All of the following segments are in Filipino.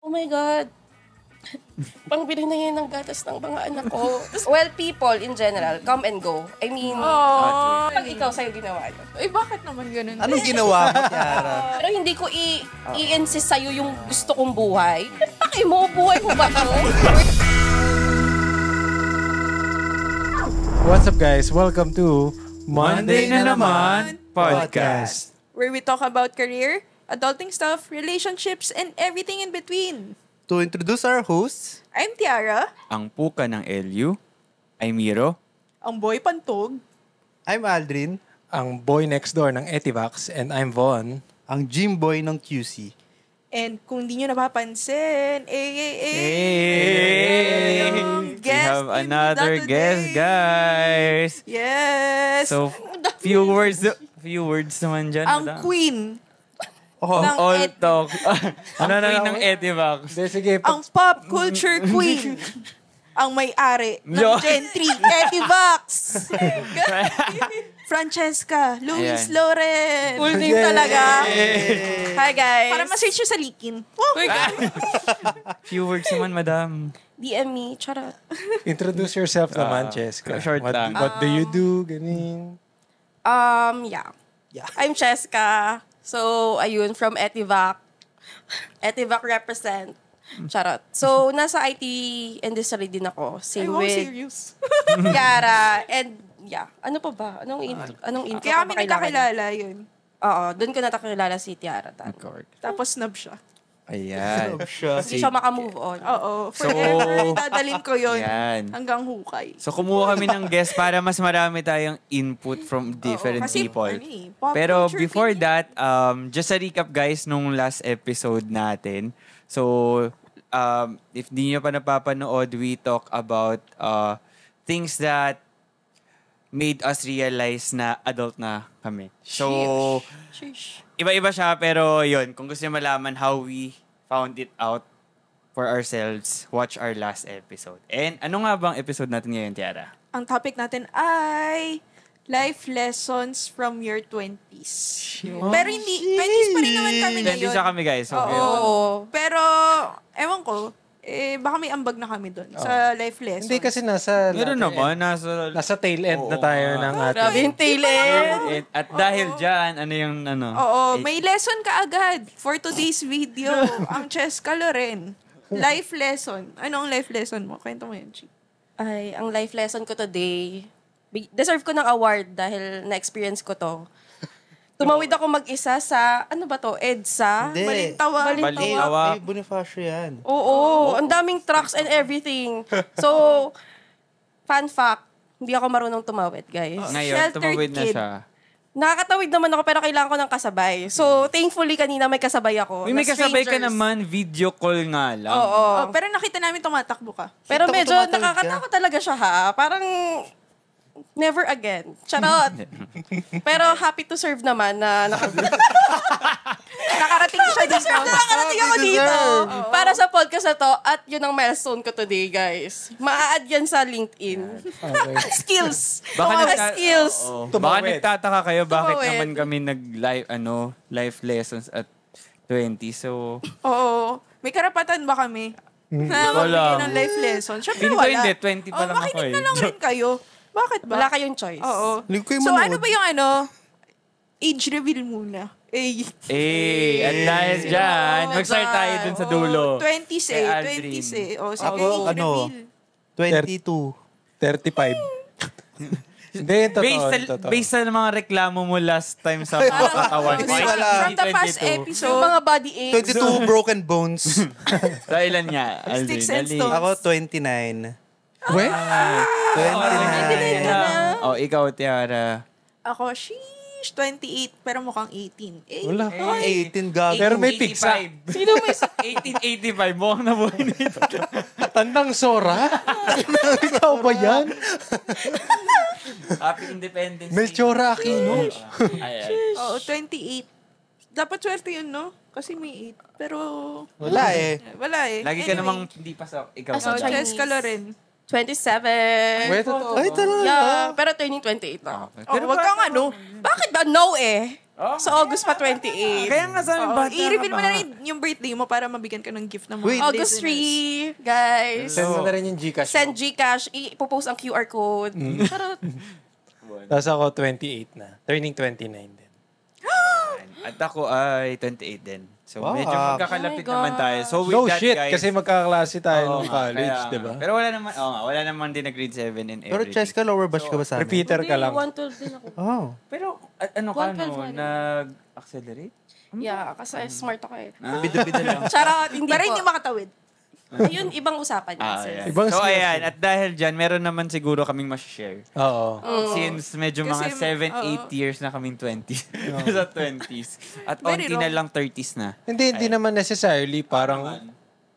Oh my God. Pangbili na yan ng gatas ng mga anak ko. Well, people in general, come and go. I mean, pag ikaw sa'yo ginawa yun. Eh, bakit naman ganun? Anong ginawa mo, Tiara? Pero hindi ko i-insist sa'yo yung gusto kong buhay. Paki mo, buhay mo ba ito? What's up, guys? Welcome to Monday na naman podcast. Where we talk about career, adulting stuff, relationships, and everything in between. To introduce our hosts, I'm Tiara. Ang puka ng LU ay Miro. Ang boy pantog. I'm Aldrin, ang boy next door ng Etivax, and I'm Von. ang gym boy ng QC. And kung di nyo napapansin, We have another guest, guys. Yes. So, few words naman dyan. ang madam. queen. Oh, ng All et- talk. Ang queen ng Etivax. Sige, ang pop culture queen. Ang may-ari ng Yo. Gen 3, Etivax. Francesca Luis Ayan. Loren. Full name talaga. Hi, guys. Para ma-search nyo sa Likin. Few words naman, madam. DM me. Charot. introduce yourself naman, Cheska. short lang. What do you do? Ganin. Yeah. I'm Cheska. So, ayun, from Etivac. Etivac represent. Charot. So, nasa IT industry din ako. Same Ay, with serious. Yara. And, yeah. Ano pa ba? Anong intro Kaya pa kami ba kailangan? nagkakilala yun. Oo, doon ko natakilala si Tiara. Tapos snub siya. Ayan. Hindi siya makamove on. Oo. Forever, dadalhin ko yun. Yan. Hanggang hukay. So, kumuha kami ng guest para mas marami tayong input from different Kasi, people. pop Pero culture before queen. that, just a recap guys nung last episode natin. So, if di nyo pa napapanood, we talk about things that made us realize na adult na kami. So, Sheesh. iba-iba siya pero yun, kung gusto nyo malaman how we found it out for ourselves, watch our last episode. And ano nga bang episode natin ngayon, Tiara? Ang topic natin ay life lessons from your 20s. Pero hindi, 20s pa rin naman kami ngayon. 20s na kami guys. So, yun. Oo. Pero, ewan ko, baka may ambag na kami doon sa life lessons. Hindi kasi nasa... Meron naman, nasa... Nasa tail end na Oo, tayo ng ating... Grabe yung tail end. At dahil dyan, ano yung ano? Oo, may lesson ka agad for today's video. Ang Cheska Loren. Life lesson. Ano ang life lesson mo? Kwento mo yun, Chi. Ay, ang life lesson ko today, deserve ko ng award dahil na-experience ko to. Tumawid ako mag-isa sa, ano ba to, EDSA? Hindi. Balintawa. Balintawa. Ay, Bonifacio yan. Oo, ang daming trucks and everything. So, fun fact, hindi ako marunong tumawid, guys. Ngayon, Sheltered tumawid na kid. siya. Nakakatawid naman ako pero kailangan ko ng kasabay. So, thankfully kanina may kasabay ako. Uy, may na kasabay ka strangers. naman, video call nga lang. Oo. Oh, pero nakita namin tumatakbo ka. Pero Kita ko medyo tumatawid nakakatakot talaga siya ha. Parang never again. Charot. Pero happy to serve naman na Nakarating siya dito. nakarating ako dito. deserve. Para sa podcast na to at yun ang milestone ko today, guys. Ma-add yan sa LinkedIn. Okay. Skills. Baka Mga nagta- skills. Oo. Baka Tumawid. nagtataka kayo bakit Tumawid. naman kami life lessons at 20. So, Oo. May karapatan ba kami? Na Wala. magbigay ng life lesson? Siyempre Feeling ko wala. hindi, 20 pa lang ako makinig eh. na lang rin kayo. Bakit ba? Wala kayong choice. Oo. Link ko yung So, manood. ano ba yung age reveal muna? at dahil dyan, Oh, mag-start tayo dun sa dulo. 20s Kay eh. Aldrin. 20s eh. O, sige, Ako, age ano, reveal. 22. 35. Hindi, totoo. Based sa mga reklamo mo last time sa katawan. Hindi, wala. From the past 22. episode, Yung mga body aches. 22 broken bones. So, ilan nga, Aldrin? Sticks and Dali. stones. Ako, 29. Wait? 29. Oh, ikaw, Tiara. ako, sheesh, 28, pero mukhang 18. Eh, Wala. 18 gago. Pero may pigsa. Sino may 1885? Mukhang nabuhay nito. Tandang Sora? Ikaw ba yan? Happy Independence Day. Melchora Aquino? Ayan. Oo, 28. Dapat swerte yun, no? Kasi may 8. Pero, Wala eh. wala eh. Lagi ka namang hindi pasok. Ikaw Ah, so ba? Chinese. Cheska Loren. 27. Wait, totoo. Ay, talaga. Yeah, pero turning 28 na. Okay. Pero wag kang ano. Bakit ba? No eh. So, August pa 28. Kaya nga sa Oo, bata i-reveal mo ka pa na nga. rin yung birthday mo para mabigyan ka ng gift ng mga Wait. August listeners. 3, guys. Send mo na rin yung Gcash. Send Gcash. Ipopost ang QR code. Charot. Tapos ako 28 na. Turning 29 din. At ako ay 28 din. So, Wow. medyo magkakalapit Oh my naman God. tayo. So, with No that, shit, guys, kasi magkaklase tayo oo nung nga, college, kaya di ba? nga. Pero wala naman din na grade 7 and Pero everything. Cheska, lower batch ka ba sa amin? Repeater ka lang. 112 din ako. Oh. Pero, ano ka, 112 no? nga din. Nag-accelerate? Yeah, kasi smart ako eh. Bida-bida lang. Charot, hindi Para po. hindi makatawid. Ayun, ibang usapan yun, sis. Ayan. Ibang So, sila- ayan. At dahil dyan, meron naman siguro kaming share. Oo. Since medyo mga Kasi, 7-8 years na kaming 20s. Sa 20s. At Very onti na wrong. lang 30s na. Hindi naman necessarily parang,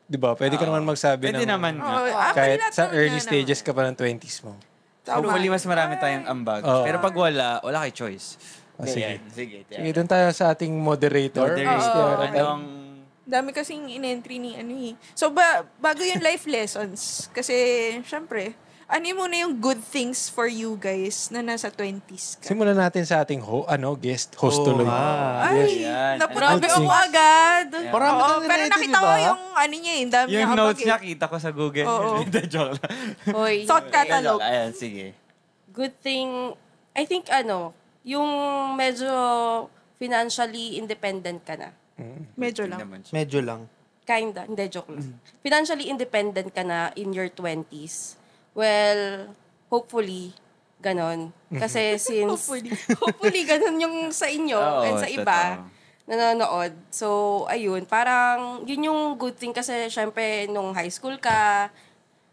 di ba, pwede ka naman magsabi Pwede ng, naman nga. kahit sa early stages ka pa ng 20s mo. Hopefully, mas marami tayong ambag. Oo. Pero pag wala kay choice. Sige. Ayan, sige. Sige, doon tayo sa ating moderator. Moderator. Anong... Dami kasing in-entry ni ano eh. So, bago yung life lessons, kasi, syempre, ano yung muna yung good things for you guys na nasa 20s ka? Simulan natin sa ating guest host tuloy. Ay, Ayan. Grabe Good ako things. agad. Marami Oo, kang pero ready, nakita di ko ba? yung ano niya eh, dami Yung niya notes kapag niya, kita ko sa Google. Oo. Hindi, joke lang. Hoy, thought catalog. Ayan, sige. good thing, I think yung medyo financially independent ka na. Medyo lang. Naman siya. Medyo lang. Kinda, hindi, joke lang. Financially independent ka na in your 20s. Well, hopefully, ganon. Kasi since, hopefully ganon yung sa inyo Oo, and sa iba totoo. nanonood. So, ayun, parang yun yung good thing kasi syempre nung high school ka,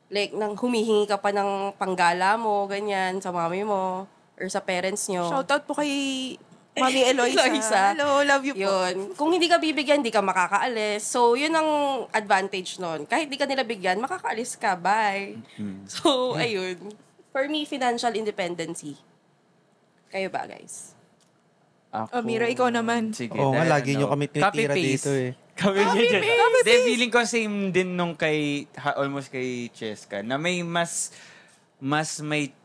like nang humihingi ka pa ng panggala mo, ganyan, sa mami mo or sa parents nyo. Shoutout po kay Mami Eloisa. Eloisa. Hello, love you po. Yun. Kung hindi ka bibigyan, hindi ka makakaalis. So, yun ang advantage nun. Kahit di ka nila bigyan, makakaalis ka. Bye. So, ayun. For me, financial independency. Kayo ba, guys? Ako, Mira, ikaw naman. Sige. Oo nga, dahil lagi nyo kami tinitira Copy-paste. dito eh. Copy-paste. Hindi, feeling ko same din nung almost kay Cheska, na may mas may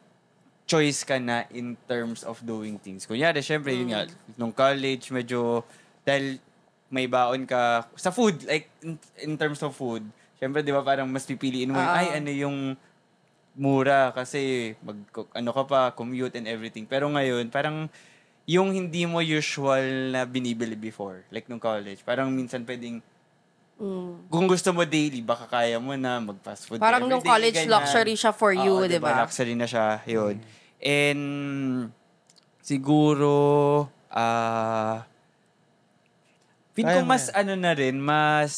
choice ka na in terms of doing things. Kunyari, syempre, yun nga, nung college, medyo, dahil may baon ka, sa food, like, in terms of food, syempre, di ba, parang mas pipiliin mo, ano yung mura, kasi, ano ka pa, commute and everything. Pero ngayon, parang, yung hindi mo usual na binibili before, like nung college, parang minsan pwedeng, kung gusto mo daily, baka kaya mo na mag-fast food. Parang nung everyday, college ganyan. luxury siya for you, Oo, di ba? Luxury na siya, yun. And, siguro, feel ko Kaya mo mas yan. ano na rin, mas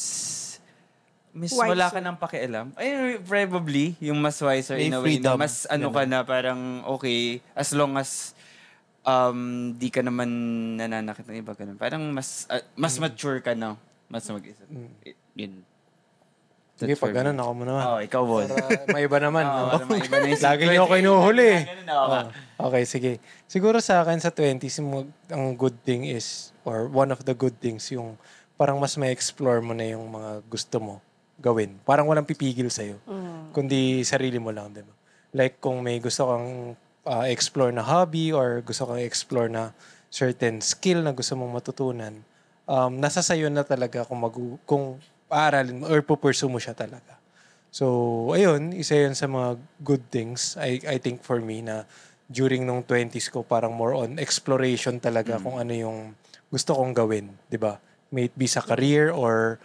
wala ka Wiser. ng pakialam. Ay, probably, yung mas wiser May in a way na freedom. mas ano ka na parang okay, as long as di ka naman nananakit ng iba ganun. Parang mas mature ka na. Mas mag-isip. Yun. Sige, That's for pag ganun, me. ako mo naman. Oh, ikaw, Bon. Para may iba naman. no? Para may iba na yung Lagi secret. niyo ako inuhuli. Ganun ako nga. Okay, sige. Siguro sa akin sa 20s, ang good thing is, or one of the good things, yung parang mas may explore mo na yung mga gusto mo gawin. Parang walang pipigil sa'yo. Kundi sarili mo lang, diba? Like kung may gusto kang explore na hobby or gusto kang explore na certain skill na gusto mong matutunan, nasa sayo na talaga kung aaralin mo or pupursue mo siya talaga. So, ayun, isa yun sa mga good things, I think for me, na during nung 20s ko, parang more on exploration talaga kung ano yung gusto kong gawin, di ba? May it be sa career or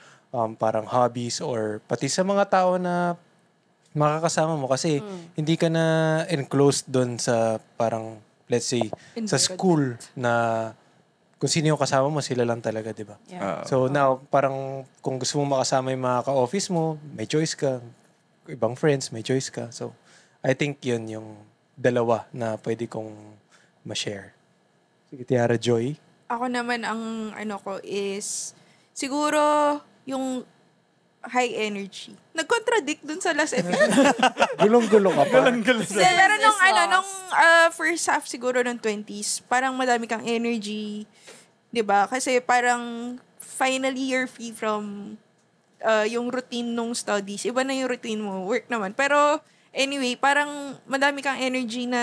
parang hobbies or pati sa mga tao na makakasama mo kasi hindi ka na enclosed doon sa parang, let's say, sa school na kung sino yung kasama mo, sila lang talaga, di ba? Yeah. So now, parang kung gusto mo makasama yung mga ka-office mo, may choice ka. Ibang friends, may choice ka. So, I think yun yung dalawa na pwede kong ma-share. Sige, Tiara Joy. Ako naman ang ano ko is siguro yung high energy. Nag-contradict dun sa last episode. Gulong-gulo ka pa. Pero nung first half siguro ng 20s, parang madami kang energy, 'di ba? Kasi parang finally you're free from yung routine nung studies. Iba na yung routine mo, work naman. Pero anyway, parang madami kang energy na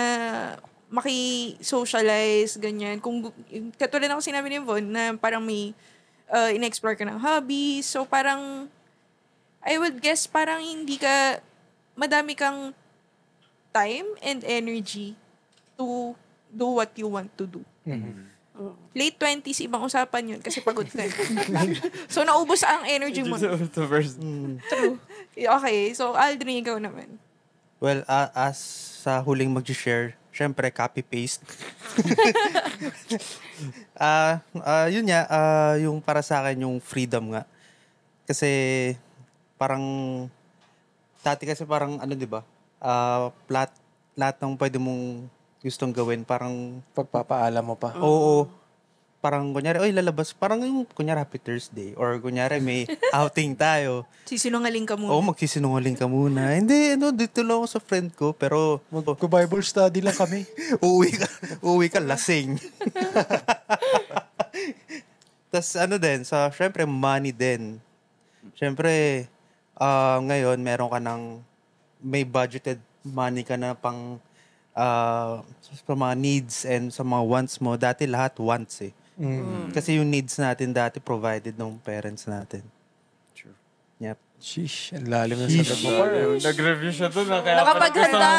maki-socialize, ganyan. Kung, katulad ng sinabi ni Von, na parang may in-explore ka ng hobbies. So, parang, I would guess, parang madami kang time and energy to do what you want to do. Late 20s, ibang usapan yun kasi pagod ka. So, naubos ang energy mo. True. Okay, so Aldrin, ikaw naman. Well, as sa huling mag-share, syempre, copy-paste. Yun nga, yung para sa akin, yung freedom nga. Kasi, parang, dati kasi parang, di ba, lahat ng pwede mong gustong gawin, parang, Pagpapaalam mo pa. oo, parang, kunyari, oy, lalabas, parang yung, kunyari, Happy Thursday, or kunyari, may outing tayo. Sisinungaling ka muna. Oo, magsisinungaling ka muna. Hindi, dito lang ako sa friend ko, pero, Mag-Bible study lang kami. uwi ka, lasing. Tas din, syempre, money din. Syempre, ngayon, meron ka may budgeted money ka na pang, sa mga needs and sa mga wants mo. Dati lahat wants eh. Kasi yung needs natin dati provided ng parents natin. True. Yep. Sheesh, ang lalim ng sagot mo. Nag-review siya doon. Kaya Nakapaghanda.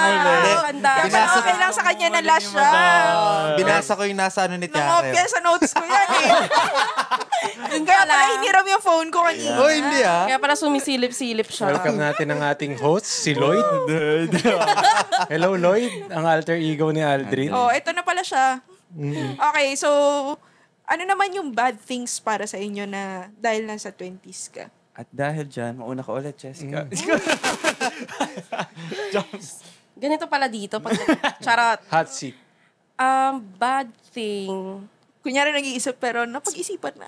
Handa. Pero okay lang sa kanya na last siya. Binasa ko yung nasa ni Tiara. Nangopya sa notes ko yan eh. Kaya pala hiniram yung phone ko kanina. Oh, hindi ah. Kaya pala sumisilip-silip siya. Welcome natin ang ating host, si Lloyd. Hello, Lloyd, ang alter ego ni Aldrin. Oh, ito na pala siya. Okay, so ano naman yung bad things para sa inyo na dahil nasa 20s ka? At dahil dyan, mauna ka ulit, Jessica. Ganito pala dito. Charot. Hot seat. Bad thing. Kunyari nag-iisip pero napag-isipan na.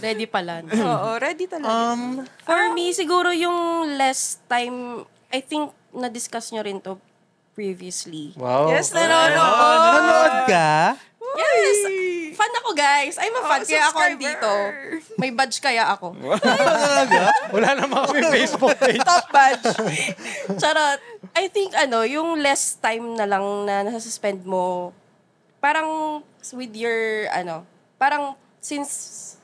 Ready pala. Oo, ready talaga. For me, siguro yung less time, I think na-discuss nyo rin to previously. Wow. Yes, nanonood. Nanood ka? Yes! Fan ako, guys. I'm a fan. Kaya ako subscriber. dito. May badge kaya ako. Wala naman kami Facebook page. Top badge. Charot. I think, yung less time na lang na nasa-suspend mo, parang with your, parang since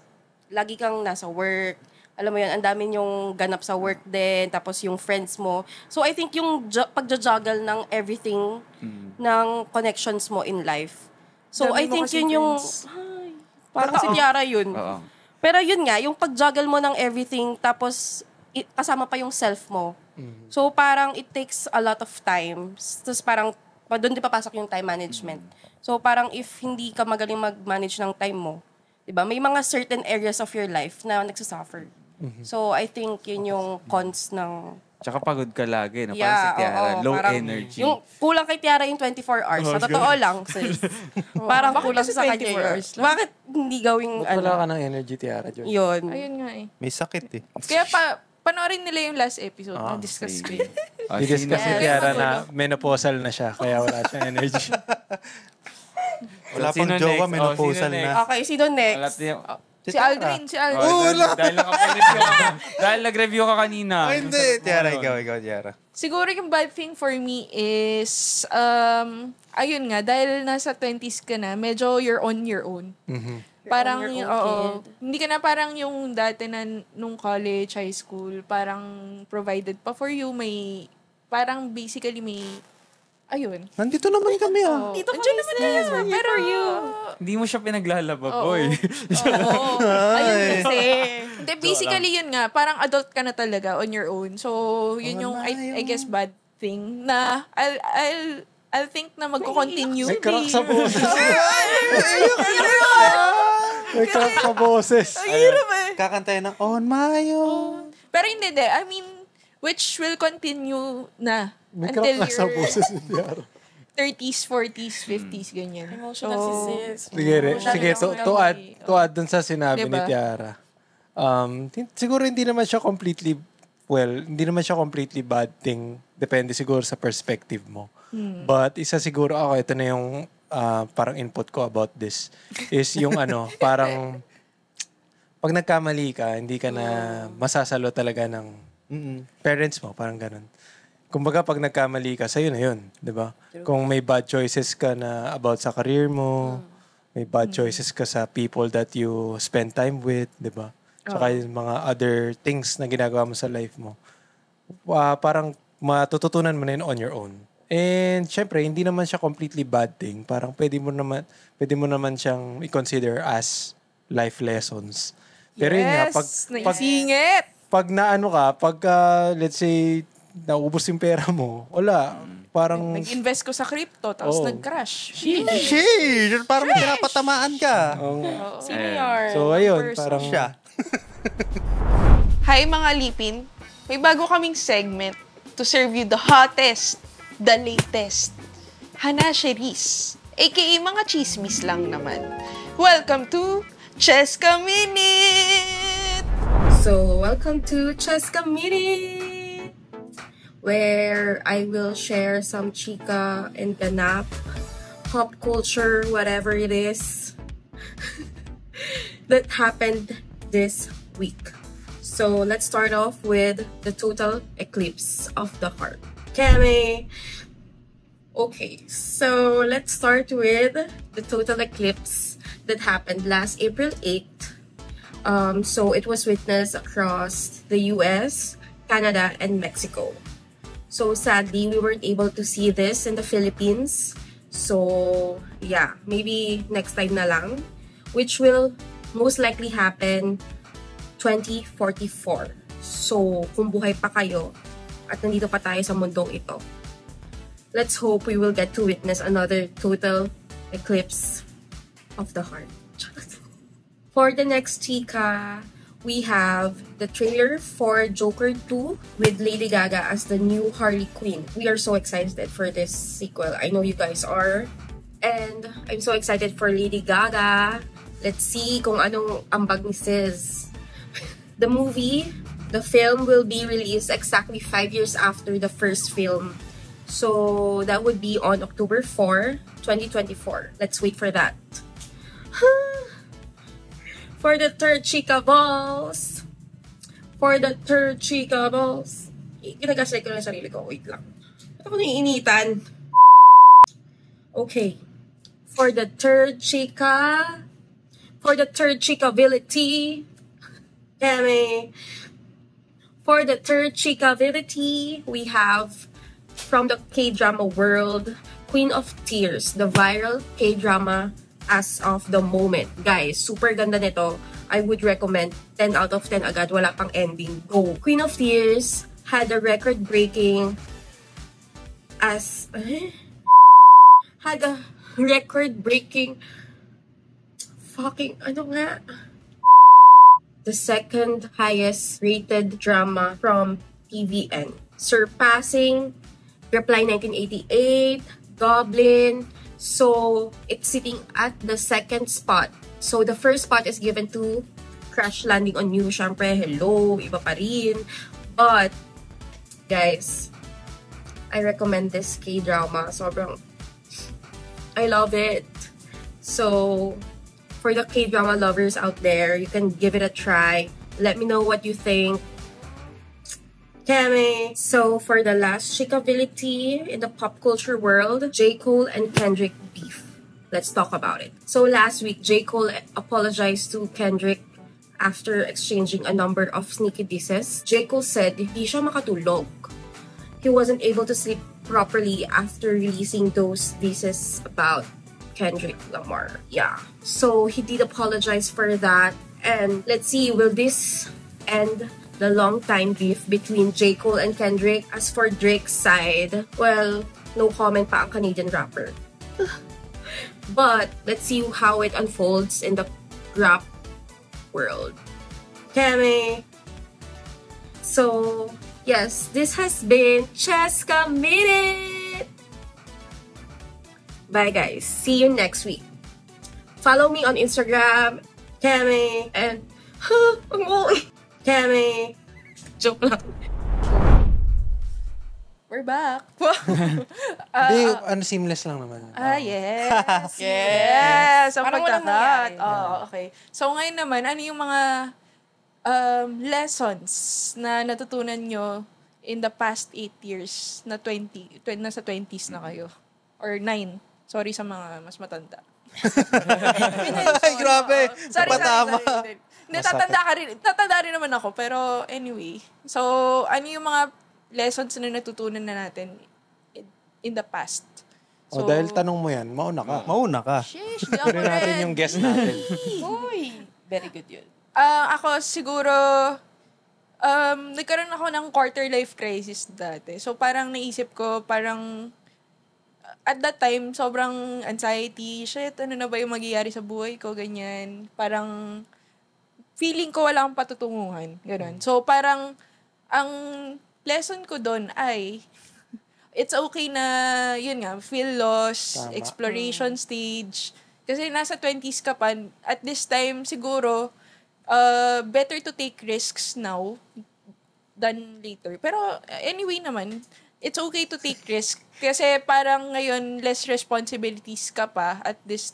lagi kang nasa work, alam mo yun, ang dami yung ganap sa work din, tapos yung friends mo. So, I think yung pagja-juggle ng everything, ng connections mo in life. So, Dami I mo think kasing yun yung, friends. parang si Tiara yun. Oo. Pero yun nga, yung pag-juggle mo ng everything, tapos kasama pa yung self mo. So, parang it takes a lot of time. Tapos parang, doon din papasok yung time management. So, parang if hindi ka magaling mag-manage ng time mo, diba? May mga certain areas of your life na nagsasuffer. So, I think yun yung cons ng... Tsaka pagod ka lagi, no? Parang Yeah, si Tiara, oo, low parang energy. Yung kulang kay Tiara yung 24 hours. Sa totoo lang, sis. Parang Bakit kulang kasi sa kanya 24 yun. hours lang? Bakit hindi gawing, Ba't wala ka ng energy, Tiara, John? yun. Ayun nga eh. May sakit eh. Kaya panoorin nila yung last episode na discuss ko yun. I-discuss ni Yes. Tiara na menopausal na siya, kaya wala siyang energy. Wala pang Sino jowa, next? menopausal Sino na. Okay, sino next? Si Aldrin. Dahil nag-review ka. Dahil nag-review ka kanina. Ay, hindi. Tiara, ikaw, Tiara. Siguro yung bad thing for me is, ayun nga, dahil nasa 20s ka na, medyo you're on your own. Parang, on your own oo. kid. Hindi ka na parang yung dati na nung college, high school, parang provided pa for you, parang basically may, ayun. Nandito naman kami ah. Dito ka naman kayo, pero you. Hindi mo siya pinaglalaba, boy. Ayun kasi. Hindi, basically yun nga, parang adult ka na talaga on your own. So, yun yung, I guess, bad thing na I'll think na magko-continue. May crack sa boses. May crack sa boses. Hirap eh. Kakantayin ng On My Own. Pero hindi. I mean, which will continue na May until crack sa your boses ni Tiara. 30s, 40s, 50s, ganyan. Emotional si sis. Sige, to add dun sa sinabi Diba? ni Tiara. Siguro hindi naman siya completely bad thing. Depende siguro sa perspective mo. But isa siguro ako, ito na yung parang input ko about this, is yung parang pag nagkamali ka, hindi ka na masasalo talaga ng parents mo, parang ganun. kumbaga pag nagkamali ka, sa'yo na yun, di ba? Kung may bad choices ka na about sa career mo, may bad choices ka sa people that you spend time with, di ba? Tsaka yung mga other things na ginagawa mo sa life mo. Parang matututunan mo na yun on your own. And syempre, hindi naman siya completely bad thing. Parang pwede mo naman siyang i-consider as life lessons. Pero yun nga, pag naano ka, let's say, naubos yung pera mo, wala. Parang... Nag-invest ko sa crypto, tapos nag-crash. Sheesh! Parang pinapatamaan ka. Senior. So, ayun, parang... Siya. Hi mga lipin! May bago kaming segment to serve you the hottest, the latest, Hanasheries, aka mga chismis lang naman. Welcome to Cheska Minute! So, welcome to Cheska Minute, where I will share some chika and ganap, pop culture, whatever it is, that happened this week. So, let's start off with the total eclipse of the heart. Kame. Okay, so let's start with the total eclipse that happened last April 8th. So it was witnessed across the US, Canada, and Mexico. So sadly, we weren't able to see this in the Philippines. So yeah, maybe next time na lang, which will most likely happen 2044. So kung buhay pa kayo at nandito pa tayo sa mundong ito, let's hope we will get to witness another total eclipse of the heart. For the next chika, we have the trailer for Joker 2 with Lady Gaga as the new Harley Quinn. We are so excited for this sequel. I know you guys are. And I'm so excited for Lady Gaga. Let's see kung anong ambag ni Sis. The film will be released exactly 5 years after the first film. So that would be on October 4, 2024. Let's wait for that. For the third chika balls. Ginagasay ko na sarili ko. Wait lang. Ba't ako naiinitan? Okay. For the third chikability. Demi. For the third chikability, we have from the K-drama world, Queen of Tears, the viral K-drama as of the moment. Guys, super ganda nito. I would recommend 10 out of 10 agad. Wala pang ending. Go. Queen of Tears had a record-breaking the second highest rated drama from TVN, surpassing Reply 1988, Goblin. So it's sitting at the second spot. So the first spot is given to Crash Landing on You. Syempre, hello, iba pa rin. But guys, I recommend this K-drama. Sobrang I love it. So for the K-drama lovers out there, you can give it a try. Let me know what you think. Kame. So for the last chikability in the pop culture world, J. Cole and Kendrick beef. Let's talk about it. So last week, J. Cole apologized to Kendrick after exchanging a number of sneaky disses. J. Cole said hindi siya makatulog. He wasn't able to sleep properly after releasing those disses about Kendrick Lamar. Yeah. So he did apologize for that. And let's see, will this end the long time beef between J. Cole and Kendrick? As for Drake's side, well, no comment pa ang Canadian rapper. But let's see how it unfolds in the rap world. Kame. So, yes, this has been Cheska Minute. Bye guys. See you next week. Follow me on Instagram, Kame, and Kame. Joke lang. We're back. Seamless lang naman. Yes. Yes. Ang Parang walang pagkakat. nangyari. Okay. So ngayon naman, ano yung mga lessons na natutunan nyo in the past 8 years na nasa 20s na kayo? Or 9? Sorry sa mga mas matanda. Ay, grabe. Sorry. Napatama. Tatanda rin naman ako. Pero anyway. So, ano yung mga lessons na natutunan na natin in the past? O dahil tanong mo yan, mauna ka. Mauna ka. Sheesh, di ako Pero natin rin. yung guest natin. Uy, very good yun. Ako siguro, nagkaroon ako ng quarter life crisis dati. So parang naisip ko, parang at that time, sobrang anxiety, shit, ano na ba yung magyayari sa buhay ko, ganyan. Parang feeling ko wala akong patutunguhan, gano'n. So parang ang lesson ko doon ay it's okay na, yun nga, feel loss, Tama. exploration stage. Kasi nasa 20s ka pa, at this time, siguro, better to take risks now than later. Pero anyway naman, it's okay to take risk. Kasi parang ngayon, less responsibilities ka pa at this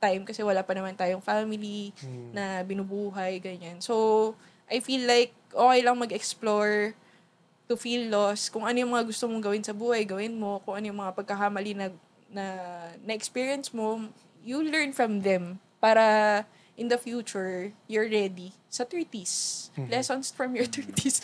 time kasi wala pa naman tayong family na binubuhay, ganyan. So, I feel like okay lang mag-explore to feel lost. Kung ano yung mga gusto mong gawin sa buhay, gawin mo. Kung ano yung mga pagkakamali na experience mo, you learn from them para in the future, you're ready sa 30s. Lessons from your 30s.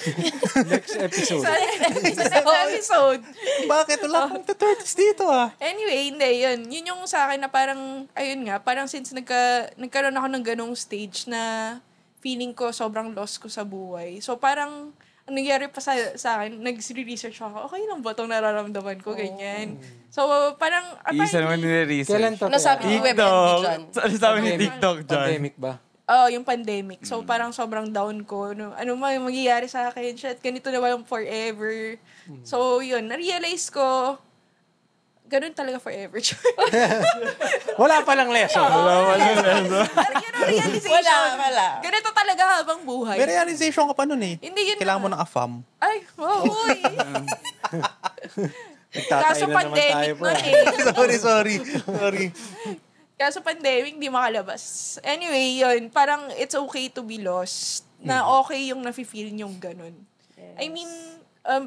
Next episode. sa next episode. Bakit? Wala akong 30s dito Anyway, hindi, yun. Yun yung sa akin na parang, ayun nga, parang since nagkaroon ako ng ganong stage na feeling ko sobrang lost ko sa buhay. So parang, ang nangyari pa sa akin, nag-research ako, okay lang ba itong nararamdaman ko, ganyan. So, parang, Isa naman nire-research. Kailan to? Nasabi ni WebMD dyan. Ano sabi ni TikTok dyan? Pandemic ba? yung pandemic. So, parang sobrang down ko. Ano magyayari sa akin? Shit, ganito na walang forever. So, yun, na-realize ko, ganun talaga forever. Wala palang lesson. Parang yun ang realization. Wala. Ganito talaga habang buhay. May realization ka pa nun eh. Hindi yun Kailangan mo na. ng AFAM. Ay, wow. Uy. Nagtatay Kaso na naman pandemic tayo, bro. nun eh. sorry. Kaso pandemic, di makalabas. Anyway, yun. Parang it's okay to be lost. Na okay yung nafe-feel nyong ganun. I mean,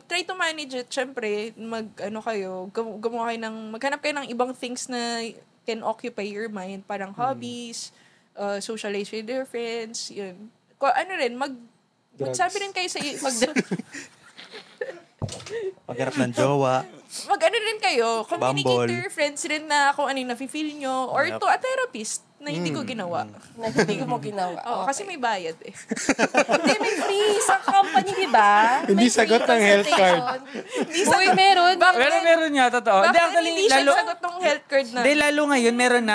try to manage it. Siyempre, maghanap kayo ng ibang things na can occupy your mind. Parang hobbies, socialize with your friends, yun. Magsabi rin kayo sa... Pagharap ng jowa. Rin kayo. Communicate Bumble. to your friends rin na kung ano yung nafe-feel nyo. Or to a therapist na hindi ko ginawa. Na hindi mo ginawa. Oo, kasi may bayad eh. Hindi, may free sa company, di ba? Hindi May free sagot ng health card. Uy, meron. Meron nga, totoo. Bakit Actually, hindi siya sagot ng health card na? Hindi, lalo ngayon, meron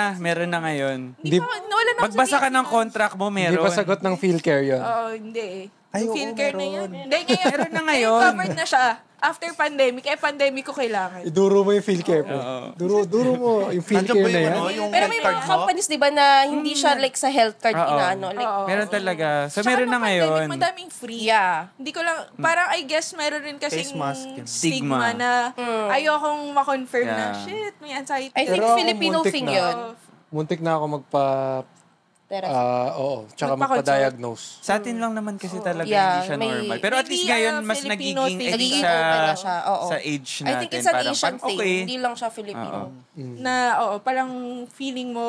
na ngayon. Wala na Magbasa ka ng contract mo, Hindi meron. pa sagot ng PhilCare yun. Oo, hindi eh. Ay, Yung oo, field care na meron. yan. Hindi, ngayon. Meron na ngayon. Covered na siya. After pandemic, pandemic ko kailangan. Iduro mo yung PhilCare po. Duro mo yung Nandiyan PhilCare ba na yung, yan. yung Pero health may card mga mo? companies, di ba, na hindi siya like sa health card Oo. inaano. Like, Oo. Meron talaga. So, Tsaka meron na nung pandemic, ngayon. madaming free. yeah. Hindi ko lang, parang I guess meron rin kasing Face mask yun. stigma na ayokong ma-confirm na, Yeah. shit, may anxiety. I think Pero ako Filipino muntik thing na. yun. Muntik na ako tsaka magpa-diagnose. Sa atin lang naman kasi talaga Yeah, hindi siya may- normal. Pero at least Hindi, ngayon, mas Filipino nagiging thing. edgy Nagiging sa, open na siya. Oo. sa age I natin. think it's an Parang Asian thing. okay. Hindi lang siya Filipino. Na, parang feeling mo,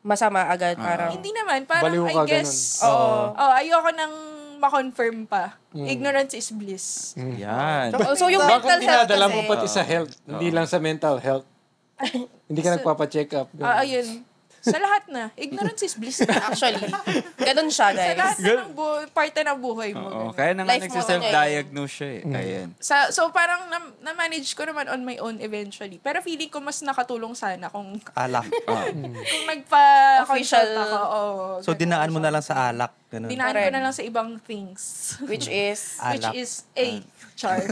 Masama agad. Parang, hindi naman, parang Baliw I ka guess, ganun. ayoko nang ma-confirm pa. Ignorance is bliss. Yan. oh, so yung Bakit mental health dinadala kasi. mo pati sa health? Hindi lang sa mental health. Hindi ka nagpapa-check up. Ayun. Sa lahat na. Ignorance is bliss. Actually, ganun siya, Sa lahat guys. na ng parte ng buhay mo. Oo, ganun. kaya na nga Life mo nagsiself-diagnose siya eh. Ayan. So parang na-manage ko naman on my own eventually. Pero feeling ko mas nakatulong sana kung Alak. kung nagpa-consult Official. ako. So, dinaan mo na lang sa alak. Ganun. Dinaan ko Correct. na lang sa ibang things. Which is, Which Alak. is a chart.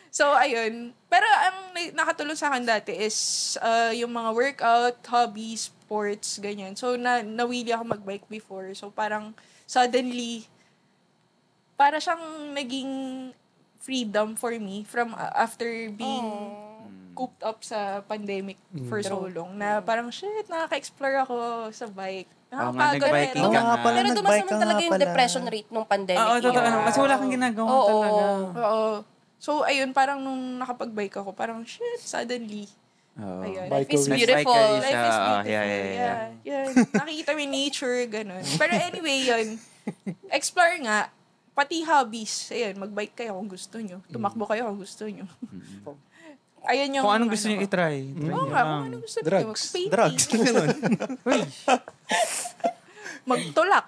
So, ayun. Pero ang nakatulong sa akin dati is yung mga workout, hobbies, sports, ganyan. So, nawili ako mag-bike before. So, parang suddenly, para siyang naging freedom for me from after being cooped up sa pandemic for so long na parang, shit, nakaka-explore ako sa bike. Nakapagod nag-biking pero- ka nga. Pero dumas Nag-bike ka naman talaga nga yung pala. depression rate nung pandemic. Oo, totoo. era. Kasi wala kang ginagawa Oo. talaga. Oo. So, ayun, parang nung nakapag-bike ako, parang, shit, suddenly. Oo. Ayun. Life is Bike beautiful. Nag-bike ka rin Life is siya. beautiful. Yeah. Yeah. Nakikita mo yung nature, ganun. Pero anyway, yun. Explore nga. Pati hobbies. Ayun, mag-bike kayo kung gusto nyo. Tumakbo kayo kung gusto nyo. Ayun yung... Kung anong gusto nyo i-try. Oo nga, kung anong gusto nyo. Drugs. Painting. Drugs. Ganun. Magtulak.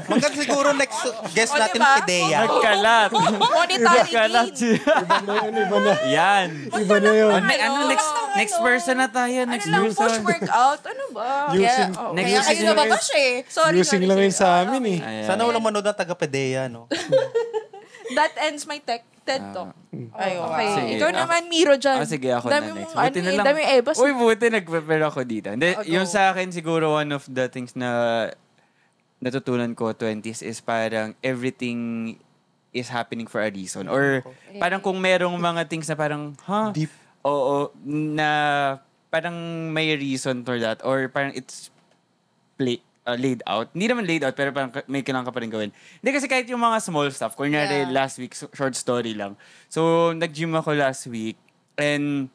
Hanggang siguro next guest O, natin diba? Pidea. Nagkalat. Monetary Nagkalat gain. siya. Iba na. Yan. Iba na yun. Next person na tayo. Ano Next lang, person. push workout. Ano ba? Using, Oo. Next Kaya using kayo nababash eh. using lang yun sa amin eh. Ayan. Sana walang manood ng taga Pidea, no? That ends my TED Talk. Ay, Okay. Sige. Ikaw naman, Miro dyan. Sige, ako dami na next. Mong, Buti na lang. dami ebas. Uy, buti nag-prepare ako dito. Hindi, Go. yung sa akin siguro one of the things na natutunan ko 20s is parang everything is happening for a reason. Or parang kung merong mga things na parang, Deep. Oo, na parang may reason for that. Or parang it's laid out. Hindi naman laid out, pero parang may kailangan ka pa rin gawin. Hindi kasi kahit yung mga small stuff. Kunyari, last week, short story lang. So, nag-gym ako last week. And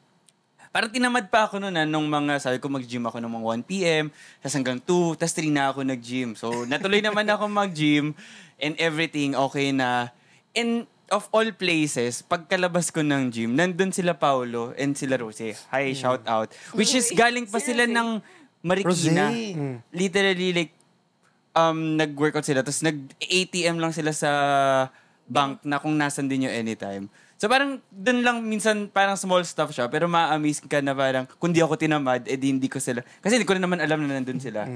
parang tinamad pa ako noon nung mga, sabi ko mag-gym ako ng mga 1 p.m. Tapos hanggang 2, tapos 3 na ako nag-gym. So, natuloy naman ako mag-gym and everything okay na. And of all places, pagkalabas ko ng gym, nandun sila Paolo and sila Rose. Hi, shout out. Which is galing pa sila ng Marikina. Rose. Literally, like, nag-workout sila. Tapos nag-ATM lang sila sa bank na kung nasan din yung anytime. So parang dun lang minsan parang small stuff siya pero ma-amaze ka na parang kung di ako tinamad hindi ko sila kasi hindi ko rin naman alam na nandun sila.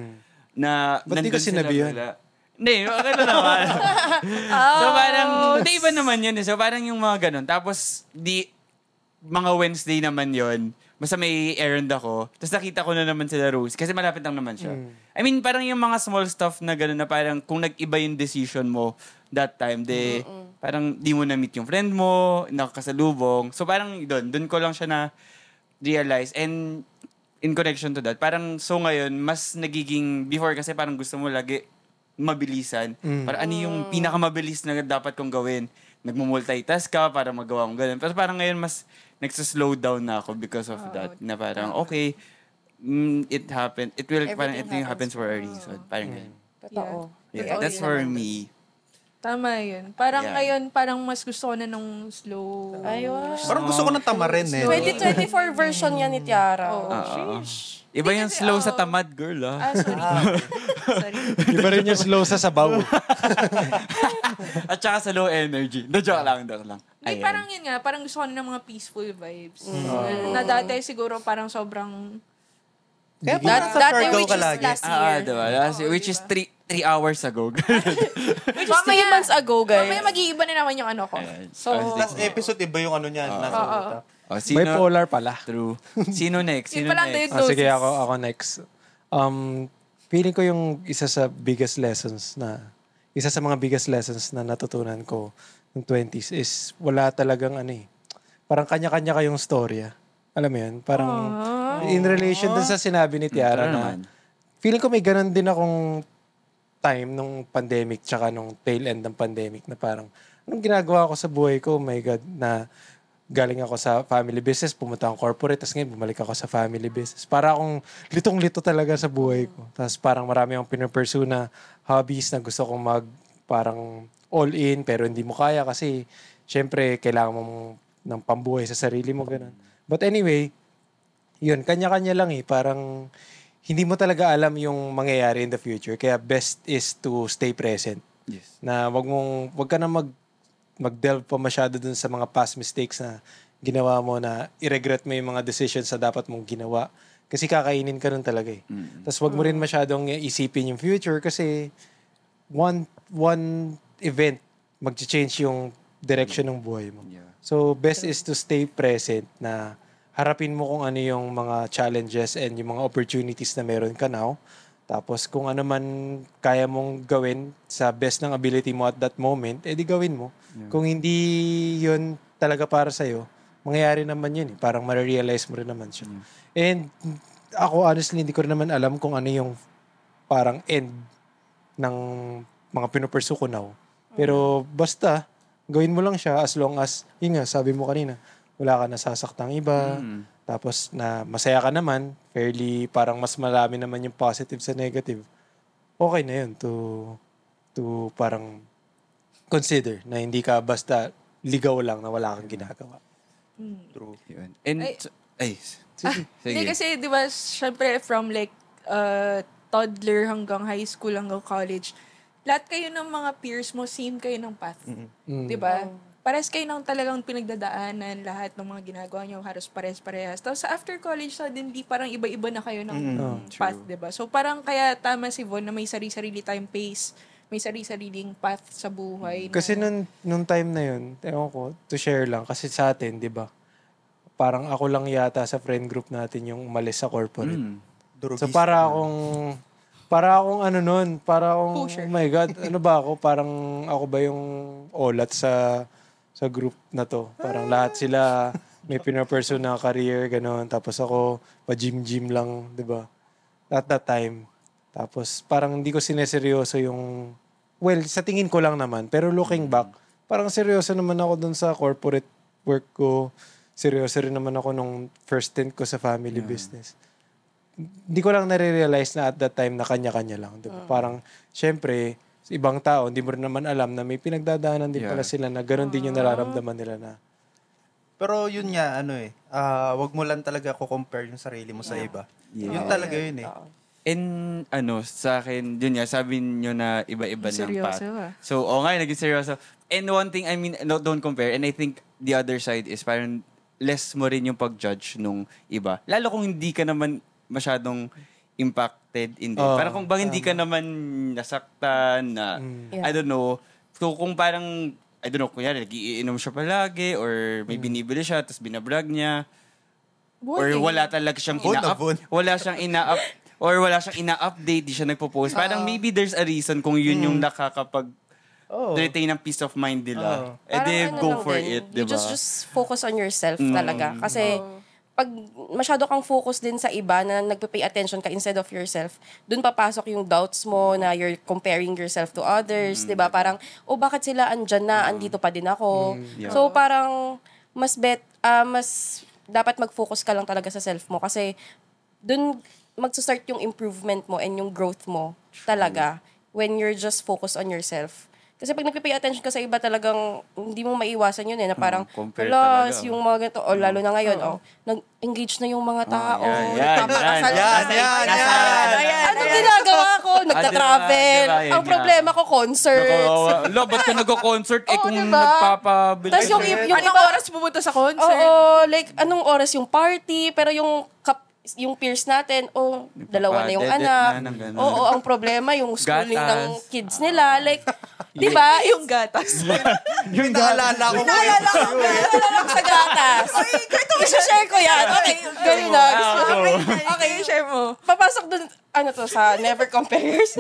Na Ba't di ko sinabi yun? Hindi, okay na naman. So parang hindi iba naman yun. So parang yung mga ganun. Tapos mga Wednesday naman yun. Basta may errand ako. Tapos nakita ko na naman sila Rose kasi malapit lang naman siya. I mean parang yung mga small stuff na gano'n na parang kung nag-iba yung decision mo that time, parang di mo na-meet yung friend mo, nakakasalubong. So parang doon ko lang siya na realize. And in connection to that, parang so ngayon, mas nagiging, before kasi parang gusto mo lagi mabilisan. Parang ano yung pinakamabilis na dapat kong gawin. Nagmumultitask ka para magawa mo ganun. Pero parang ngayon, mas nagsa-slow down na ako because of that. Na parang, okay, it happened. It will, parang everything happens for a reason. Parang ganun. Totoo. Yeah, that's for me. Tama yun. Parang Yeah. ngayon, parang mas gusto ko na nung slow. Ayun. Parang gusto ko ng tamarin eh. 2024 version yan ni Tiara. Sheesh. Iba yung Kasi, slow sa tamad, girl, ah. Sorry. Sorry. Iba rin yung slow sa sabaw. At saka sa low energy. Joke lang. Hindi, parang yun nga, parang gusto ko na ng mga peaceful vibes. Na dati siguro parang sobrang... Kaya parang sa Dati Siargao which ka is lagi. last year. Diba? Which is 3 hours ago. Which is 3 months ago, guys. Mamaya mag-iiba na naman yung ano ko. So, Last episode, iba yung ano niya. Nasa utak. Bipolar pala. True. Sino next? yun palang next? diagnosis. Sige, ako next. Feeling ko yung isa sa mga biggest lessons na natutunan ko ng 20s is wala talagang parang kanya-kanya kayong storya. Alam mo yun? Parang in relation dun sa sinabi ni Tiara na naman. feeling ko may ganun din akong time nung pandemic tsaka nung tail end ng pandemic na parang anong ginagawa ko sa buhay ko, oh my God, na galing ako sa family business, pumunta akong corporate, tapos ngayon bumalik ako sa family business. Para akong litong-lito talaga sa buhay ko. Tapos parang marami akong pinupursue na hobbies na gusto kong parang all in, pero hindi mo kaya kasi syempre kailangan mo ng pambuhay sa sarili mo, ganun. But anyway, yun, kanya-kanya lang parang hindi mo talaga alam yung mangyayari in the future. Kaya best is to stay present. Yes. Na wag ka na mag-delve pa masyado dun sa mga past mistakes na ginawa mo na i-regret mo yung mga decisions na dapat mong ginawa. Kasi kakainin ka nun talaga eh. Tapos wag mo rin masyadong isipin yung future kasi one event mag-change yung direction ng buhay mo. Yeah. So, best is to stay present na harapin mo kung ano yung mga challenges and yung mga opportunities na meron ka now. Tapos, kung ano man kaya mong gawin sa best ng ability mo at that moment, edi gawin mo. Yeah. Kung hindi yun talaga para sa'yo, mangyayari naman yun. Parang ma-realize mo rin naman siya. And ako, honestly, hindi ko rin naman alam kung ano yung parang end ng mga pinupursue ko now. Pero basta, gawin mo lang siya as long as, yun nga, sabi mo kanina, wala ka nasasaktang iba, tapos na masaya ka naman, fairly, parang mas marami naman yung positive sa negative. Okay na yun to parang consider na hindi ka basta ligaw lang na wala kang ginagawa. True. Yun. And, sige. Hindi kasi, di ba, syempre from like toddler hanggang high school hanggang college, lahat kayo ng mga peers mo, same kayo ng path. Di ba? Pares kayo ng talagang pinagdadaanan, lahat ng mga ginagawa nyo, halos pares-parehas. Tapos after college, suddenly parang iba-iba na kayo ng path, di ba? So parang kaya tama si Von na may sarili-sarili tayong pace, may sarili-sariling path sa buhay. Kasi nung time na yun, ewan ko, to share lang, kasi sa atin, di ba, parang ako lang yata sa friend group natin yung umalis sa corporate. So para akong ano nun, para akong, pusher. oh my God, ano ba ako? Parang ako ba yung olat sa group na to? Parang lahat sila may pinapursue na career, gano'n. Tapos ako, pa-gym-gym lang, di ba? At that time. Tapos parang hindi ko sineseryoso yung, well, sa tingin ko lang naman. Pero looking back, parang seryoso naman ako dun sa corporate work ko. Seryoso rin naman ako nung first stint ko sa family business. Hindi ko lang nare-realize na at that time na kanya-kanya lang. Diba? Parang, syempre, sa ibang tao, hindi mo rin naman alam na may pinagdadaanan din pala sila na gano'n din yung nararamdaman nila na. Pero yun nga, wag mo lang talaga compare yung sarili mo sa iba. Yun talaga yun eh. And sa akin, yun nga, sabi nyo na iba-iba ng path. So, naging seryoso. And one thing, I mean, no, don't compare. And I think the other side is parang less mo rin yung pag-judge nung iba. Lalo kung hindi ka naman masyadong impacted in it. Parang kung bang hindi ka naman nasaktan na, I don't know, so kung parang, I don't know, kunyari, nag-iinom siya palagi or may binibili siya tapos binabrag niya or wala talaga siyang wala siyang wala siyang ina-update, di siya nagpo-post. Parang maybe there's a reason kung yun yung retain ng peace of mind nila. Go for it, You diba? just focus on yourself talaga. Kasi pag masyado kang focus din sa iba na nagpe-pay attention ka instead of yourself, dun papasok yung doubts mo na you're comparing yourself to others, 'di ba? Parang bakit sila andyan na, andito pa din ako. So parang mas dapat mag-focus ka lang talaga sa self mo kasi dun magsa-start yung improvement mo and yung growth mo talaga when you're just focused on yourself. Kasi pag nagpipay attention ka sa iba, talagang hindi mo maiwasan yun na parang, yung mga ganito, lalo na ngayon, nag-engage na yung mga tao. Yan. Anong ginagawa ko? Nagta-travel. Ang problema ko, concerts. Ba't ka nag-concert? Kung diba? nagpapabili. Tapos yung anong oras pumunta sa concert? Oo, like, anong oras yung party, pero yung peers natin, dalawa na yung anak. Ang problema, yung schooling ng kids nila. Like, di ba? Yung gatas. Yung naalala ko. Naalala ko sa gatas. I-share ko yan. Okay, gawin na. Okay, share mo. Papasok dun, sa Never Compares.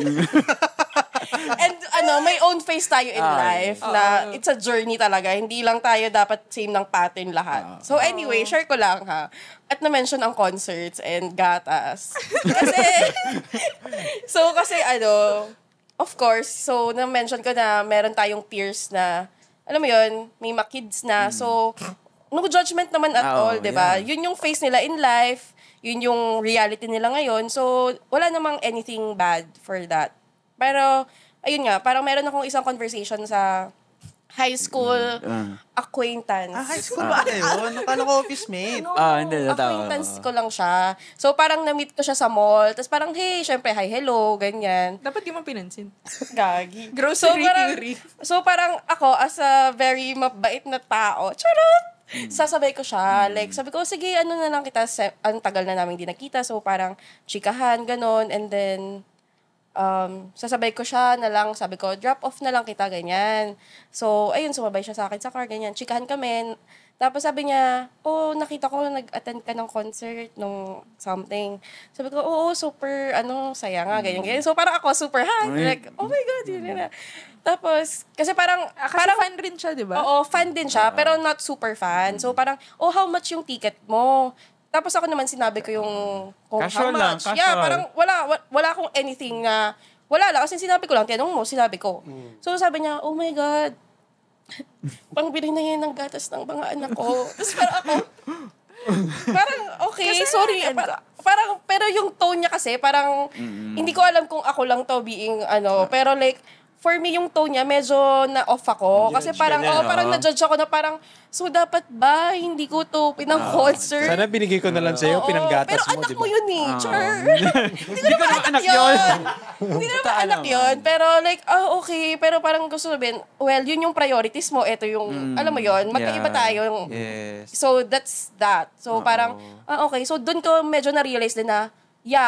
And may own phase tayo in life na it's a journey talaga. Hindi lang tayo dapat same ng pattern lahat. So anyway, share ko lang ha. At na-mention ang concerts and gatas. Kasi of course, so na-mention ko na meron tayong peers na, alam mo yun, may mga kids na. So, no judgment naman at all, di ba? Yun yung phase nila in life. Yun yung reality nila ngayon. So, wala namang anything bad for that. Pero, ayun nga, parang meron akong isang conversation sa high school acquaintance. High school ba yun? Nakala ko office mate. Hindi, natawa. Acquaintance ko lang siya. So, parang na-meet ko siya sa mall. Tapos parang, hey, syempre, hi, hello, ganyan. Dapat di mo pinansin. Gagi. Grocery theory. So, parang ako, as a very mabait na tao, charot! Sasabay ko siya. Like, sabi ko, sige, na lang kita, ang tagal na namin di nakita. So, parang chikahan, ganon. And then, sasabay ko siya na lang, sabi ko, drop off na lang kita, ganyan. So, ayun, sumabay siya sa akin sa car, ganyan. Chikahan kami. Tapos sabi niya, nakita ko nag-attend ka ng concert nung something. Sabi ko, oo, super, saya nga, ganyan. So, parang ako, super high. Like, oh my God, yun na. Tapos, kasi parang fan rin siya, di ba? Oo, fan din siya, pero not super fan. So, parang, how much yung ticket mo? Tapos ako naman sinabi ko yung kung Casual how lang, much. casual. Yeah, parang wala akong anything na, wala lang. Kasi sinabi ko lang, tinanong mo, sinabi ko. So, sabi niya, oh my God, pangbili na yan ng gatas ng mga anak ko. Tapos parang okay, sorry. Pero yung tone niya kasi, parang, hindi ko alam kung ako lang to being, pero like, for me, yung tone niya, medyo na-off ako. Kasi parang, parang na-judge ako na parang, so dapat ba, hindi ko to pinang-concert? Sana binigay ko na lang sa'yo, pinanggatas pero mo, anak di mo ba? yun eh, char. Hindi ko naman naman anak yun. Hindi ko naman anak yun. Pero like, okay. Pero parang gusto sabihin, well, yun yung priorities mo. Ito yung, alam mo yun, magkaiba tayo. Yes. So, that's that. So, parang, okay. So, dun ko medyo na-realize din na,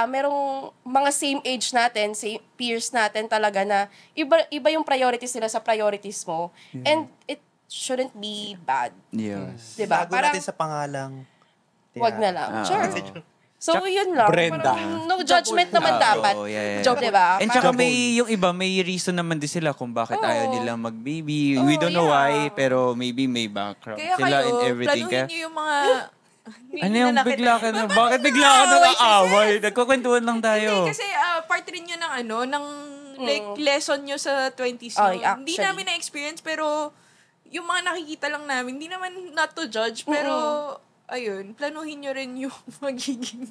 merong mga same age natin, same peers natin talaga na iba yung priorities nila sa priorities mo. And it shouldn't be bad. Yes. Diba? Bago natin sa pangalang. Wag na lang. Sure. So, yun lang. Brenda. Parang no judgment naman dapat. Yeah. Diba? And tsaka yung iba, may reason naman din sila kung bakit ayaw nilang mag-baby. We don't know why, pero maybe may background Kaya sila kayo, and everything. planuhin niyo yung mga... Ano yung bigla ka na? Bakit bigla ka na nang-away? Nagkukwentuhan lang tayo. Hindi, kasi part rin yun ng like, lesson nyo sa 20s. Ay, No? Hindi actually. namin na-experience, pero yung mga nakikita lang namin, hindi naman not to judge, pero ayun, planuhin nyo rin yung magiging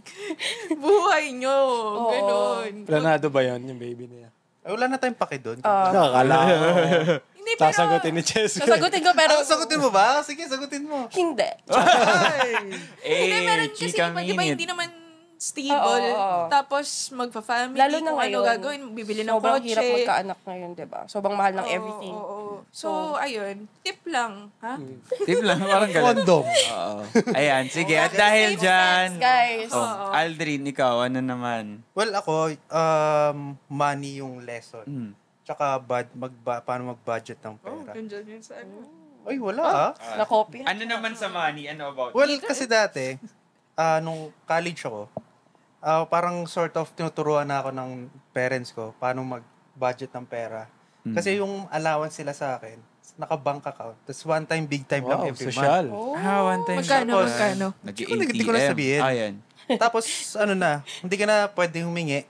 buhay nyo. Ganon. Planado ba yun, yung baby niya? Wala na tayong paki doon. Nakakala ko. Hindi, pero... Sasagutin ni Cheska. Sasagutin ko, pero Sagutin mo ba? Sige, sagutin mo. hindi. Hindi, meron kasi chikang iba, di ba, init. hindi naman stable. Oo. Tapos, magpa-family, Lalo na kung ano ngayon. gagawin, bibili ng Sobrang kotse. hirap magkaanak ngayon, diba? Sobrang mahal ng everything. Oo. So, ayun. Tip lang. Ha? Tip lang, parang ganun. Condom. Oo. Ayan, sige. At dahil dyan, Guys. Aldrin, ikaw, ano naman? Well, ako, money yung lesson. Tsaka paano mag-budget ng pera. Nandiyan yun sa ano. Ay, wala Na-copy. Ano naman sa money? Ano about? Well, kasi dati, nung college ako, parang sort of tinuturuan na ako ng parents ko paano mag-budget ng pera. Kasi yung allowance sila sa akin, naka-bank account. Tapos one time, big time lang Wow, every social. month. One time. Magkano? Hindi ko na sabihin. Ayan. Tapos, hindi ka na pwedeng humingi.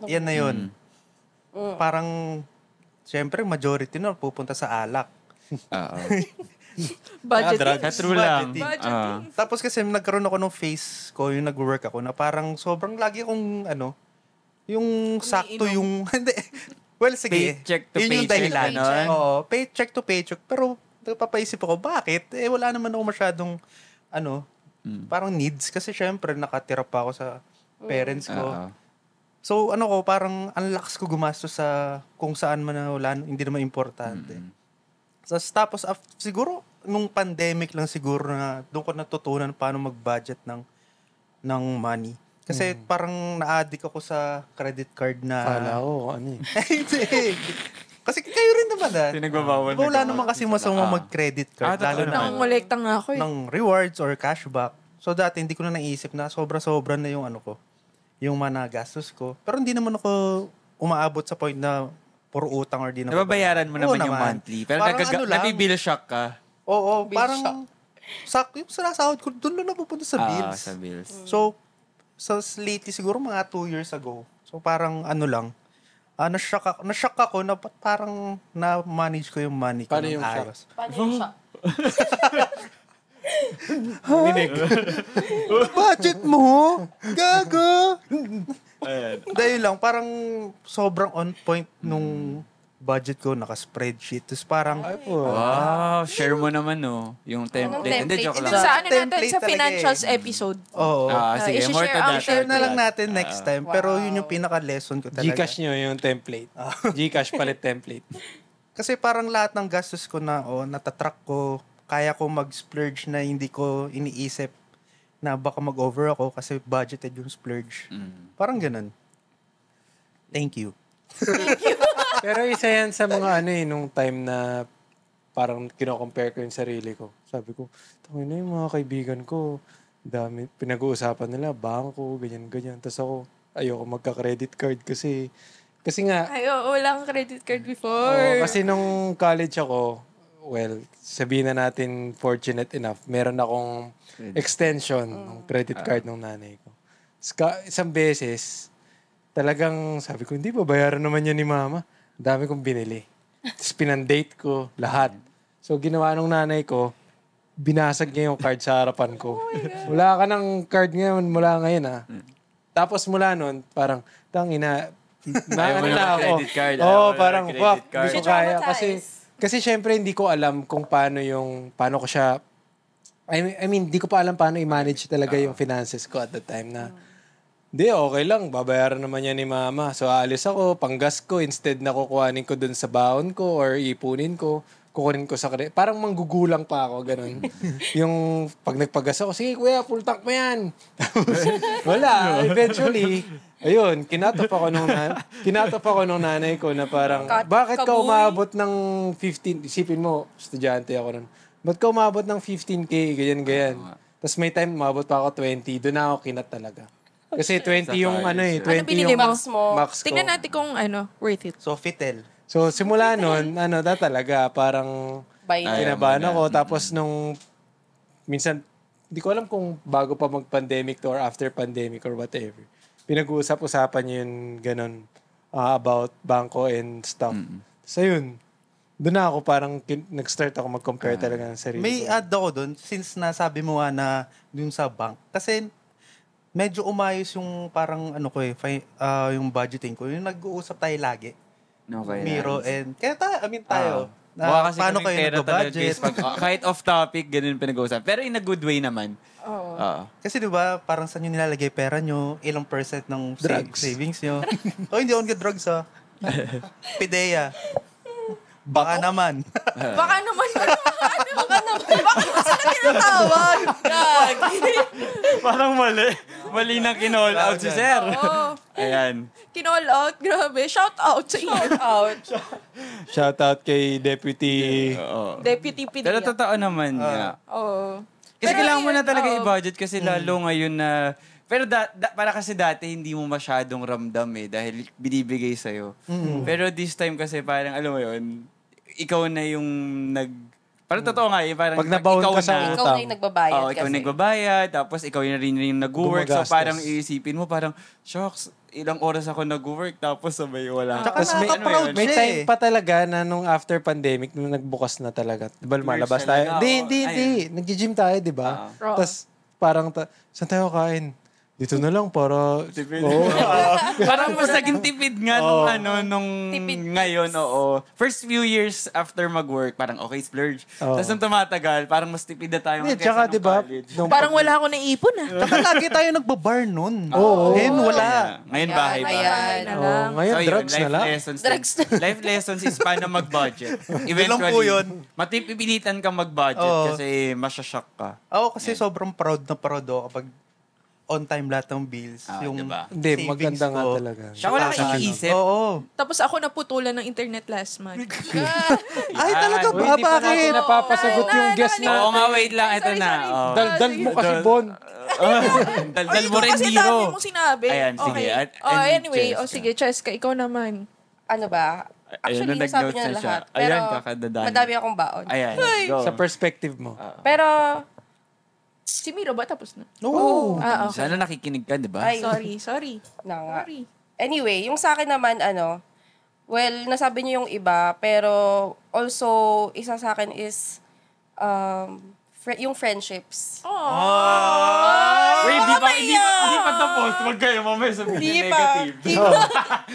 Yan na yun. Parang, syempre, majority na pupunta sa alak. Oo. Budgeting. True lang. Budgeting. Tapos kasi nagkaroon ako ng face ko, yung nag-work ako, na parang sobrang lagi akong, yung sakto yung, hindi. Well, sige. Paycheck to yun yung paycheck, dahilan. ganon? Oo, paycheck to paycheck. Pero, napapaisip ako, bakit? Wala naman ako masyadong, parang needs. Kasi syempre, nakatira pa ako sa parents ko. Oo. So, parang ang lakas ko gumastos sa kung saan man na wala, hindi naman importante. Tapos, siguro, nung pandemic lang siguro na doon ko natutunan paano mag-budget ng money. Kasi parang na-addict ako sa credit card na... Kala ko, ano eh. Hindi. Kasi kayo rin naman Pinagbabawal. Wala naman kasi masama mag-credit card. Lalo na Nangolekta nga ako eh. ng rewards or cashback. So dati hindi ko na naisip na sobra-sobra na yung yung mga gastos ko. Pero hindi naman ako umaabot sa point na puro utang or di na. Nababayaran mo naman yung monthly. Pero Parang nabibill shock ka. Oo, parang yung sinasahod ko, doon lang napupunta sa bills. Sa bills. So lately siguro mga 2 years ago. So parang na-shock ako na parang na-manage ko yung money ko Paano ng yung shock? ayos. Paano yung siya? Budget mo? Gago! Dahil lang, parang sobrang on point nung budget ko, naka-spreadsheet. Tapos parang, Wow, share mo naman yung template. Hindi, joke Ito lang. sa ano natin, Template sa talaga financials episode. oo. Sige, more to isi-share that. Share na lang natin next time. Pero yun yung pinaka-lesson ko talaga. Gcash nyo yung template. Gcash palit template. Kasi parang lahat ng gastos ko na, natatrack ko, kaya ko mag-splurge na hindi ko iniisip na baka mag-over ako kasi budgeted yung splurge. Parang ganun. Thank you. Pero isa yan sa mga nung time na parang kino-compare ko yung sarili ko. Sabi ko, tangin na yung mga kaibigan ko, dami, pinag-uusapan nila, bangko, ganyan-ganyan. Tapos ako, ayoko magka-credit card kasi nga, Wala akong credit card before. kasi nung college ako, well, sabihin na natin fortunate enough, meron akong extension ng credit card ng nanay ko. Isang beses, talagang sabi ko, hindi ba bayaran naman yan ni mama? Ang dami kong binili. Tapos pinandate ko lahat. So ginawa nung nanay ko, binasag niya yung card sa harapan ko. Wala ka ng card ngayon, mula ngayon Tapos mula nun, parang, tangina, Ayaw mo na ako. credit card. Parang, fuck, card. hindi ko kaya. Kasi syempre, hindi ko alam kung paano ko siya, I mean, hindi ko pa alam paano i-manage talaga yung finances ko at the time na, hindi, okay lang, babayaran naman yan ni mama. So, aalis ako, panggas ko, instead na kukuhanin ko dun sa baon ko or ipunin ko, kukunin ko sa credit. Parang manggugulang pa ako, ganun. Yung pag nagpagas ako, sige kuya, full tank mo yan. Tapos, wala. Eventually, ayun, kinatop ako nung nanay ko na parang, bakit ka umabot ng 15, isipin mo, estudyante ako nun, ba't ka umabot ng 15K, ganyan. Tapos may time umabot pa ako 20, doon na ako kinat talaga. Kasi 20 yung 20 binili mo? mo? Max ko. Tingnan natin kung worth it. So, Fitel. So, simula nun, talaga, parang kinabahan ako. Tapos minsan, hindi ko alam kung bago pa mag-pandemic to or after pandemic or whatever. Pinag-uusap-usapan yun, ganun, about bangko and stuff. So, yun. Doon na ako parang nag-start ako mag-compare talaga ng sarili. May add ako doon, since nasabi mo na dun sa bank. Kasi, medyo umayos yung parang yung budgeting ko. Yung nag-uusap tayo lagi. Okay. Miro and kaya tayo. Baka kasi paano kaming kayo pera talaga, nag-budget? guys, kahit off topic, ganun pinag-uusap. Pero in a good way naman. Oo. Kasi di ba parang saan nyo nilalagay pera nyo, ilang percent ng Drugs. savings nyo. Hindi ako drugs Pidea. Baka naman. Baka naman. Baka sila tinatawag. Parang mali. Mali na kinall out si Sir. Oo. Ayan. Kinall out. Grabe. Shout out sa inyo. Shout out kay Deputy. Deputy PDEA. Pero totoo naman niya. Oo. Kasi kailangan mo na talaga i-budget kasi lalo ngayon na... Pero para kasi dati hindi mo masyadong ramdam dahil binibigay sa'yo. Pero this time kasi parang alam mo yun, ikaw na yung parang totoo nga parang Pag nabaon ka sa Ikaw na yung nagbabayad kasi. ikaw nagbabayad, tapos ikaw na rin yung nag-work. So Gumagastos. parang iisipin mo parang, shocks, ilang oras ako nag-work tapos sabay wala. Tsaka Tapos nakaka-proud may siya time pa talaga na nung after pandemic, nung nagbukas na talaga. Diba lumalabas Merch tayo? talaga, Hindi. Nag-gym tayo, diba? Tapos parang, saan tayo kain? Dito na lang para... Parang mas naging tipid nga nung ngayon, First few years after mag-work, parang okay, splurge. Tapos nung tumatagal, parang mas tipid na tayo. Hindi, tsaka diba? Parang wala ako naipon Tsaka lagi tayo nagbabar nun. Oo. Ngayon wala. Ngayon bahay ba? Ayan. na lang. Ngayon, So, yun, drugs na lang. Life lessons is paano mag-budget. Yun lang po yun. Matipipilitan kang mag-budget kasi masyashock ka. Ako kasi sobrang proud ako kapag on time lahat ng bills. Yung diba? Hindi, savings maganda nga ko. talaga. Siya wala kang iisip. Oo. Tapos ako naputulan ng internet last month. Ay, talaga Uy, ba? hindi pa natin Bakit? napapasagot yung guest Oo natin. nga, wait lang. Ito na. Daldal mo kasi, Bon. Daldal mo rin, kasi Hero. dami mong sinabi. Ayan, sige. Okay. Anyway, Cheska. sige, Cheska, ikaw naman. Ano ba? Actually, Ayun, nasabi nag-notes niya na na siya. lahat. Pero Ayan, kakadadaan. madami akong baon. Ayan, go. Sa perspective mo. Pero, Si Miro ba tapos na? Oo. Okay. Sana nakikinig ka, di ba? ay, Sorry. na nga. Sorry. Anyway, yung sa akin naman, well, nasabi niyo yung iba, pero also, isa sa akin is, yung friendships. Wait, di pa tapos. Huwag kayo mamaya sabihin Di yung pa. negative.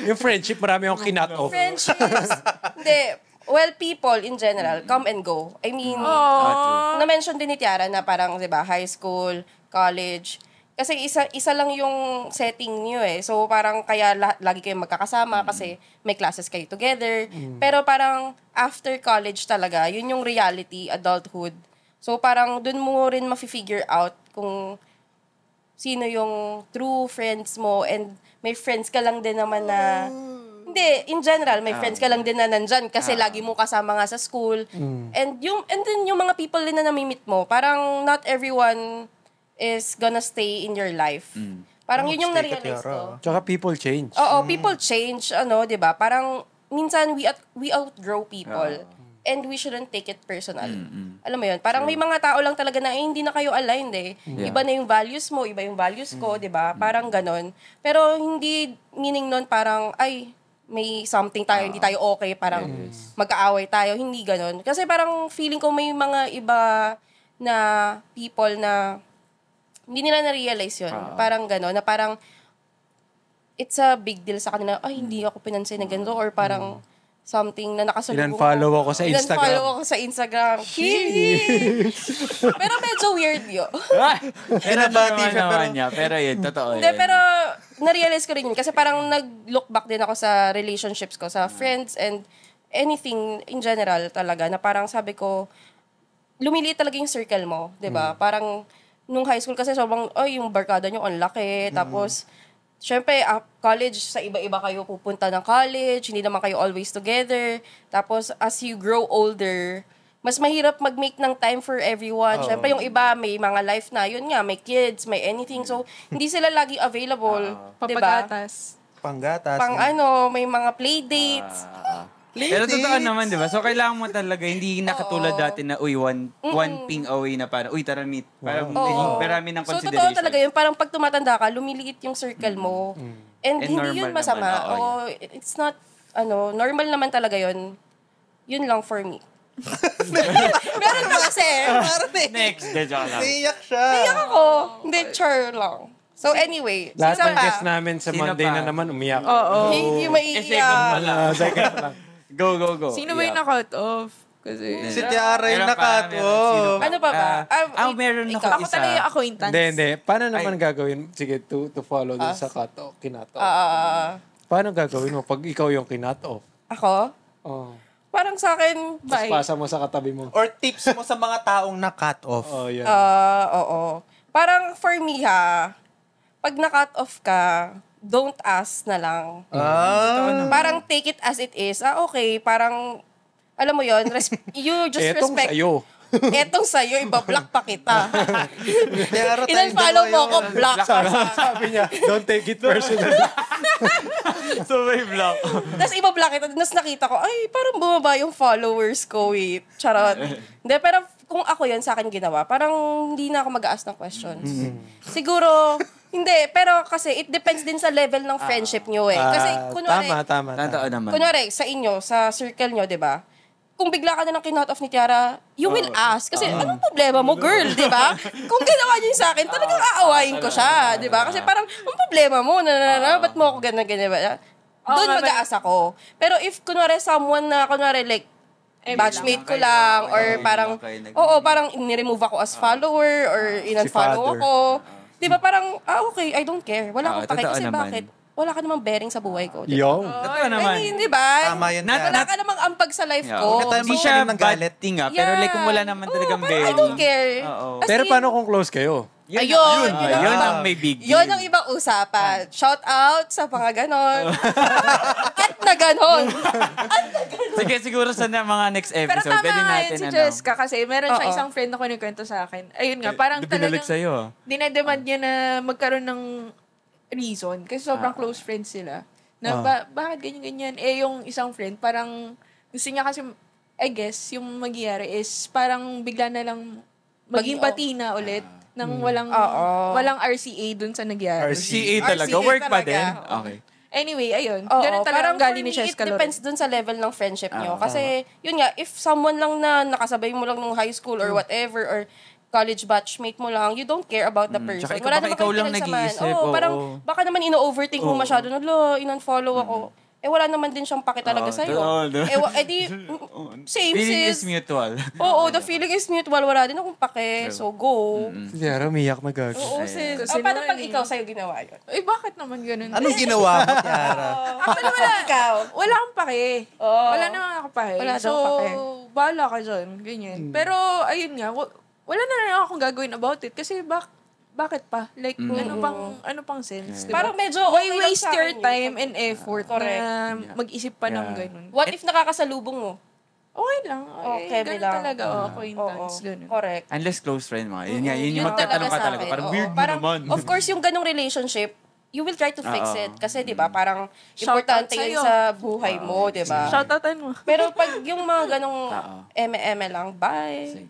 Yung friendship, marami akong kinat-off. Friendships. Hindi. Well, people in general, come and go. I mean, na-mention din ni Tiara na parang, di ba, high school, college. Kasi isa lang yung setting niyo So, parang kaya lagi kayong magkakasama kasi may classes kayo together. Pero parang after college talaga, yun yung reality, adulthood. So, parang dun mo rin ma-figure out kung sino yung true friends mo and may friends ka lang din naman na Hindi, in general, may friends ka lang din na nandyan kasi lagi mo kasama nga sa school. And then yung mga people din na namimit mo, parang not everyone is gonna stay in your life. Parang yun yung Stay ka, na-realize Tiara. ko. Tsaka people change. Oo, people change, 'di ba? Parang minsan we outgrow people. And we shouldn't take it personal. Alam mo yun? Parang may mga tao lang talaga na hindi na kayo aligned eh. Iba na yung values mo, iba yung values ko, di ba? Parang ganon. Pero hindi meaning nun parang, ay, may something tayo, hindi tayo okay, parang magkaaway tayo. Hindi ganon. Kasi parang feeling ko may mga iba na people na hindi nila na-realize yun. Parang ganon, na parang it's a big deal sa kanila, ay, hindi ako pinansin na ganito, or parang something na nakasalubong Inan-follow ako sa Instagram. Inan-follow ako sa Instagram. Pero medyo weird yun. Pinabati siya, pero yun, totoo Hindi, yun. pero na-realize ko rin yun. Kasi parang nag-look back din ako sa relationships ko, sa friends and anything in general talaga. Na parang sabi ko, lumiliit talaga yung circle mo. 'Di ba? Parang nung high school kasi sobrang, yung barkada nyo ang laki. Tapos, syempre, college, sa iba-iba kayo pupunta ng college, hindi naman kayo always together. Tapos, as you grow older, mas mahirap mag-make ng time for everyone. Syempre, yung iba, may mga life na, yun nga, may kids, may anything. So, hindi sila lagi available. Diba? Panggatas. May mga play dates. Pero totoo naman, di ba? So, kailangan mo talaga, hindi nakatulad dati na, one ping away na parang, tara meet. Parang marami ng So, consideration. totoo talaga yun. Parang pag tumatanda ka, lumiliit yung circle mo. And hindi yun masama. It's not, normal naman talaga yun. Yun lang for me. Meron na kasi. Next, joke lang. Naiyak siya. Naiyak ako. Hindi, char lang. So anyway, Lahat sino ng pa? guest namin sa Sino Monday pa? na naman umiyak. Hindi maiiyak. Second lang. Go. Sino ba yung na-cut off? Kasi, Si Tiara yung Meron pa, nakat. meron. Ano pa ba? Meron ako ako isa. talaga yung acquaintance. Hindi. Paano naman gagawin? Sige, to follow dun sa cut-off. Paano gagawin mo pag ikaw yung kinat-off? Ako? Oh. Parang sa akin, Tapos bye. pasa mo sa katabi mo. Or tips mo sa mga taong na-cut off. Oh, yan. Oo. Parang for me pag na-cut off ka, don't ask na lang. Parang take it as it is. Okay, parang, alam mo yon, you just Etong respect. sa'yo. Etong sa'yo, ibablock pa kita. Tiara, tayo Inan-follow mo ako, ngayon. block ka. Sabi niya, don't take it personal. So, may block. Tapos ibablock kita. Tapos nakita ko, ay, parang bumaba yung followers ko. Wait, charot. Hindi, pero kung ako yun, sa akin ginawa, parang hindi na ako mag-ask ng questions. Siguro, hindi, pero kasi it depends din sa level ng friendship nyo eh. Kasi kunwari, Tama. Totoo naman. kunwari, sa inyo, sa circle nyo, di ba? Kung bigla ka na ng kinot off ni Tiara, you will ask. Kasi anong problema mo, girl, di ba? Kung ginawa niyo yung sa akin, talagang aawayin ko siya, di ba? Kasi parang, anong problema mo? Ba't mo ako ganyan? Doon mag-aas ako. Pero if, kunwari, someone na, kunwari, like, batchmate ko lang, or parang, parang in-remove ako as follower, or in-unfollow father. ako. Di ba parang, okay, I don't care. Wala akong pake. totoo Kasi naman. bakit? Wala ka namang bearing sa buhay ko. Di ba? Yung. Totoo naman. I mean, di ba? Tama yan, Wala Tiara. ka namang ampag sa life Yeah. ko. Huwag na tayo Hindi magsalim siya ng bad galit. thing pero like kung wala naman talagang pero I bearing. don't care. Oo. As Pero in, paano kung close kayo? Ayun. Yun ang may big deal. Yun ang ibang usapan. Shout out sa mga ganon. At na ganon. Sige, siguro sa mga next Pero episode, tama pwede nga natin, yun si Jessica kasi meron siya Oo. isang friend na kunikwento sa akin. Ayun nga, parang Binalag talagang sa'yo. dinedemand niya na magkaroon ng reason kasi sobrang close friends sila. Na bakit ganyan-ganyan? Yung isang friend, parang gusto niya kasi, I guess, yung magyayari is parang bigla na lang maging bati na ulit nang walang RCA dun sa nagyari. CA talaga. RCA Work pa talaga. din? Okay. Anyway, ayun. Oo, Ganun talaga parang ang gali for ni me, Cheska it depends dun sa level ng friendship nyo. Kasi, yun nga, if someone lang na nakasabay mo lang nung high school or whatever, or college batchmate mo lang, you don't care about the person. Tsaka Wala baka naman ikaw kayong lang pinagsamahan. nag-iisip, Oo, parang oo. baka naman ino-overthink mo masyado. In-unfollow ako. Wala naman din siyang paki talaga sa'yo. Same, Feeling sis. is mutual. Oo, the feeling is mutual. Wala din akong pake. So, go. Tiara, umiyak na gago. Oo, sis. Kasi Paano naman pag eh. ikaw sa'yo ginawa yun? Bakit naman ganun? Anong ginawa mo, Tiara? Actually, wala. Ikaw. Wala akong pake. Oo. Wala naman ako pake. Wala so, daw pake. bahala ka dyan. Ganyan. Pero, ayun nga, wala na rin akong gagawin about it. Kasi, bakit pa? Like, ano pang sense? Diba? Parang medyo why okay lang waste sa your akin yun. time and effort Correct. na mag-isip pa ng ganun? What if nakakasalubong mo? Okay lang. Okay, Kemi ganun lang. talaga. Acquaintance, ganun. Correct. Unless close friend mga. Yun nga, yun yung Yun magtatanong ka sa talaga. akin. Parang Oo. weird mo Parang, naman. of course, yung ganong relationship, you will try to fix it. Kasi, di ba, parang Shoutout importante yun sa'yo. sa buhay mo, di ba? Shoutoutan mo. Pero pag yung mga ganong eme-eme lang, bye.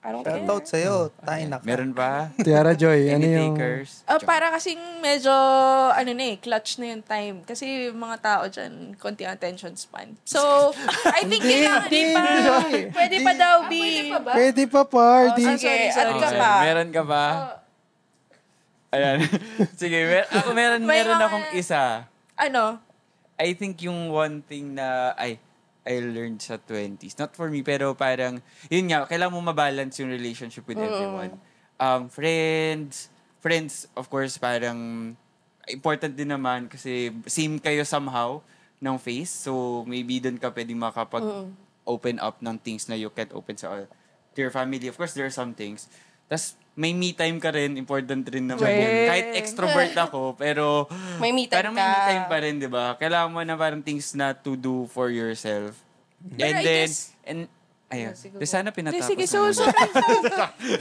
I don't care. Shoutout sa'yo. Tayo na ka. Meron ba? Tiara Joy, ano Any yung... takers? Para kasing medyo, clutch na yung time. Kasi mga tao dyan, konti ang attention span. So, I think kailangan Pwede pa daw, B. Pwede pa, party. Sige, sorry. at ka pa. Meron ka ba? Ayan. Sige, meron Kailangan- akong isa. Ano? I think yung one thing na I learned sa 20s. Not for me, pero parang, yun nga, kailangan mo mabalance yung relationship with everyone. Friends, of course, parang important din naman kasi same kayo somehow ng face. So, maybe doon ka pwedeng makapag-open up ng things na you can't open to your family. Of course, there are some things. Tas may me time ka rin, important rin naman yun. Kahit extrovert ako, pero May me time parang may me ka. time pa rin, di ba? Kailangan mo na parang things na to do for yourself. Pero And I then, guess- ayun. sige, Di sana pinatapos. Sige, so, naman.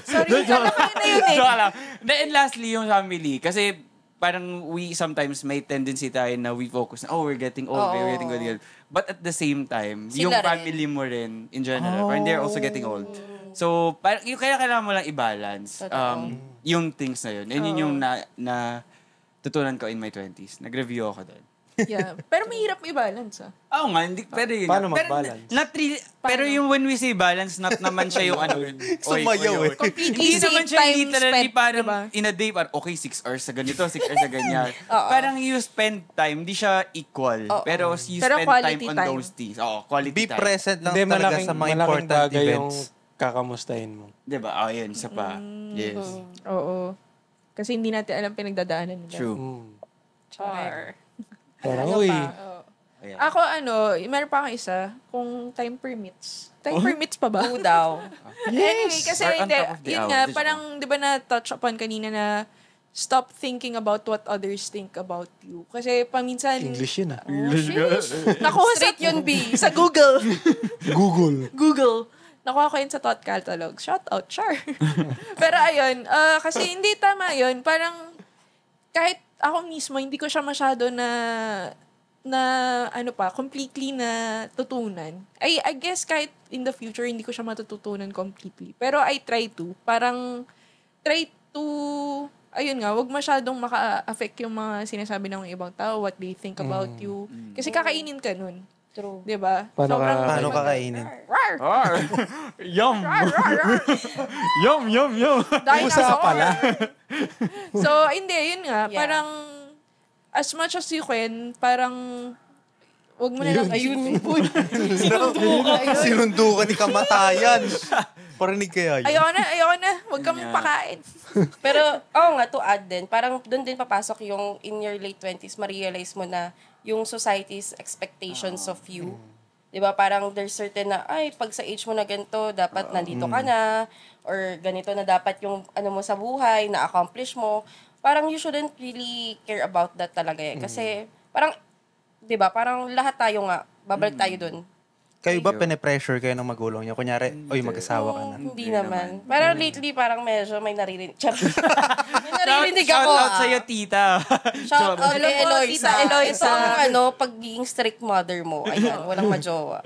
sorry, alam ko yun na yun eh. Joke lang. And lastly, yung family. Kasi parang we sometimes may tendency tayo na we focus na, we're getting old, we're getting old. But at the same time, Sila yung rin. family mo rin, in general, parang they're also getting old. So, parang, yung kaya kailangan mo lang i-balance yung things na yun. And yun yung na tutunan ko in my 20s. Nag-review ako doon. Yeah. Pero mahirap i-balance Oo nga, hindi, pero yun. Paano Pero mag-balance? Not really, pero yung when we say balance, not naman siya yung ano. Sumayaw eh. Hindi naman siya time literally spent, parang diba? in a day, parang okay, 6 hours sa ganito, 6 hours sa ganyan. Parang you spend time, hindi siya equal. Pero you Pero spend time quality on time. those things. Oo, quality Be time. present lang Hindi, talaga sa mga malaking important bagay yung events. kakamustahin mo. Diba? Yun, isa pa. Yes. Oo. Kasi hindi natin alam pinagdadaanan nila. True. Char. Parang, uy, Ayan. Ako, meron pa akong isa, kung time permits. Time permits pa ba? Oo daw. Anyway, kasi Or on hindi, top of the yun hour. nga, This parang, di ba na-touch upon kanina na stop thinking about what others think about you. Kasi paminsan... English yun ah. Nakuha Straight yun, B. sa Google. Google. Nakuha ko yun sa Thought Catalog. Shout out, char. Pero ayun, kasi hindi tama yun. Parang, kahit ako mismo, hindi ko siya masyado completely na tutunan. I guess kahit in the future, hindi ko siya matututunan completely. Pero I try to. Parang, ayun nga, wag masyadong maka-affect yung mga sinasabi ng ibang tao, what they think about you. Kasi kakainin ka nun. True. Diba? Paano Paano kakainin? Rar! Yum! Rar! Rar! Rar! Yum! Dinosaur! pala. So, hindi, yun nga. Yeah. Parang, as much as you can, parang, wag mo na lang isipin. Sinundo ka ni kamatayan. Parinig kaya yun. Ayoko na. Wag kang pakain. Pero, nga, to add din, parang doon din papasok yung in your late 20s, ma-realize mo na yung society's expectations of you. Diba? Parang there's certain na, pag sa age mo na ganito, dapat nandito ka na, or ganito na dapat yung ano mo sa buhay, na-accomplish mo. Parang you shouldn't really care about that talaga eh. Kasi, parang, diba? Parang lahat tayo nga, babalik tayo dun. Kayo ba pene-pressure kayo ng magulang niyo? Kunyari, mag-asawa ka na. Hindi naman. Parang lately, parang medyo may naririnig. May naririnig ako. Shout out sa'yo, tita. Shout out Hello kay po, Eloisa. Tita Eloisa. Ito ang pagiging strict mother mo. Ayan, walang majowa.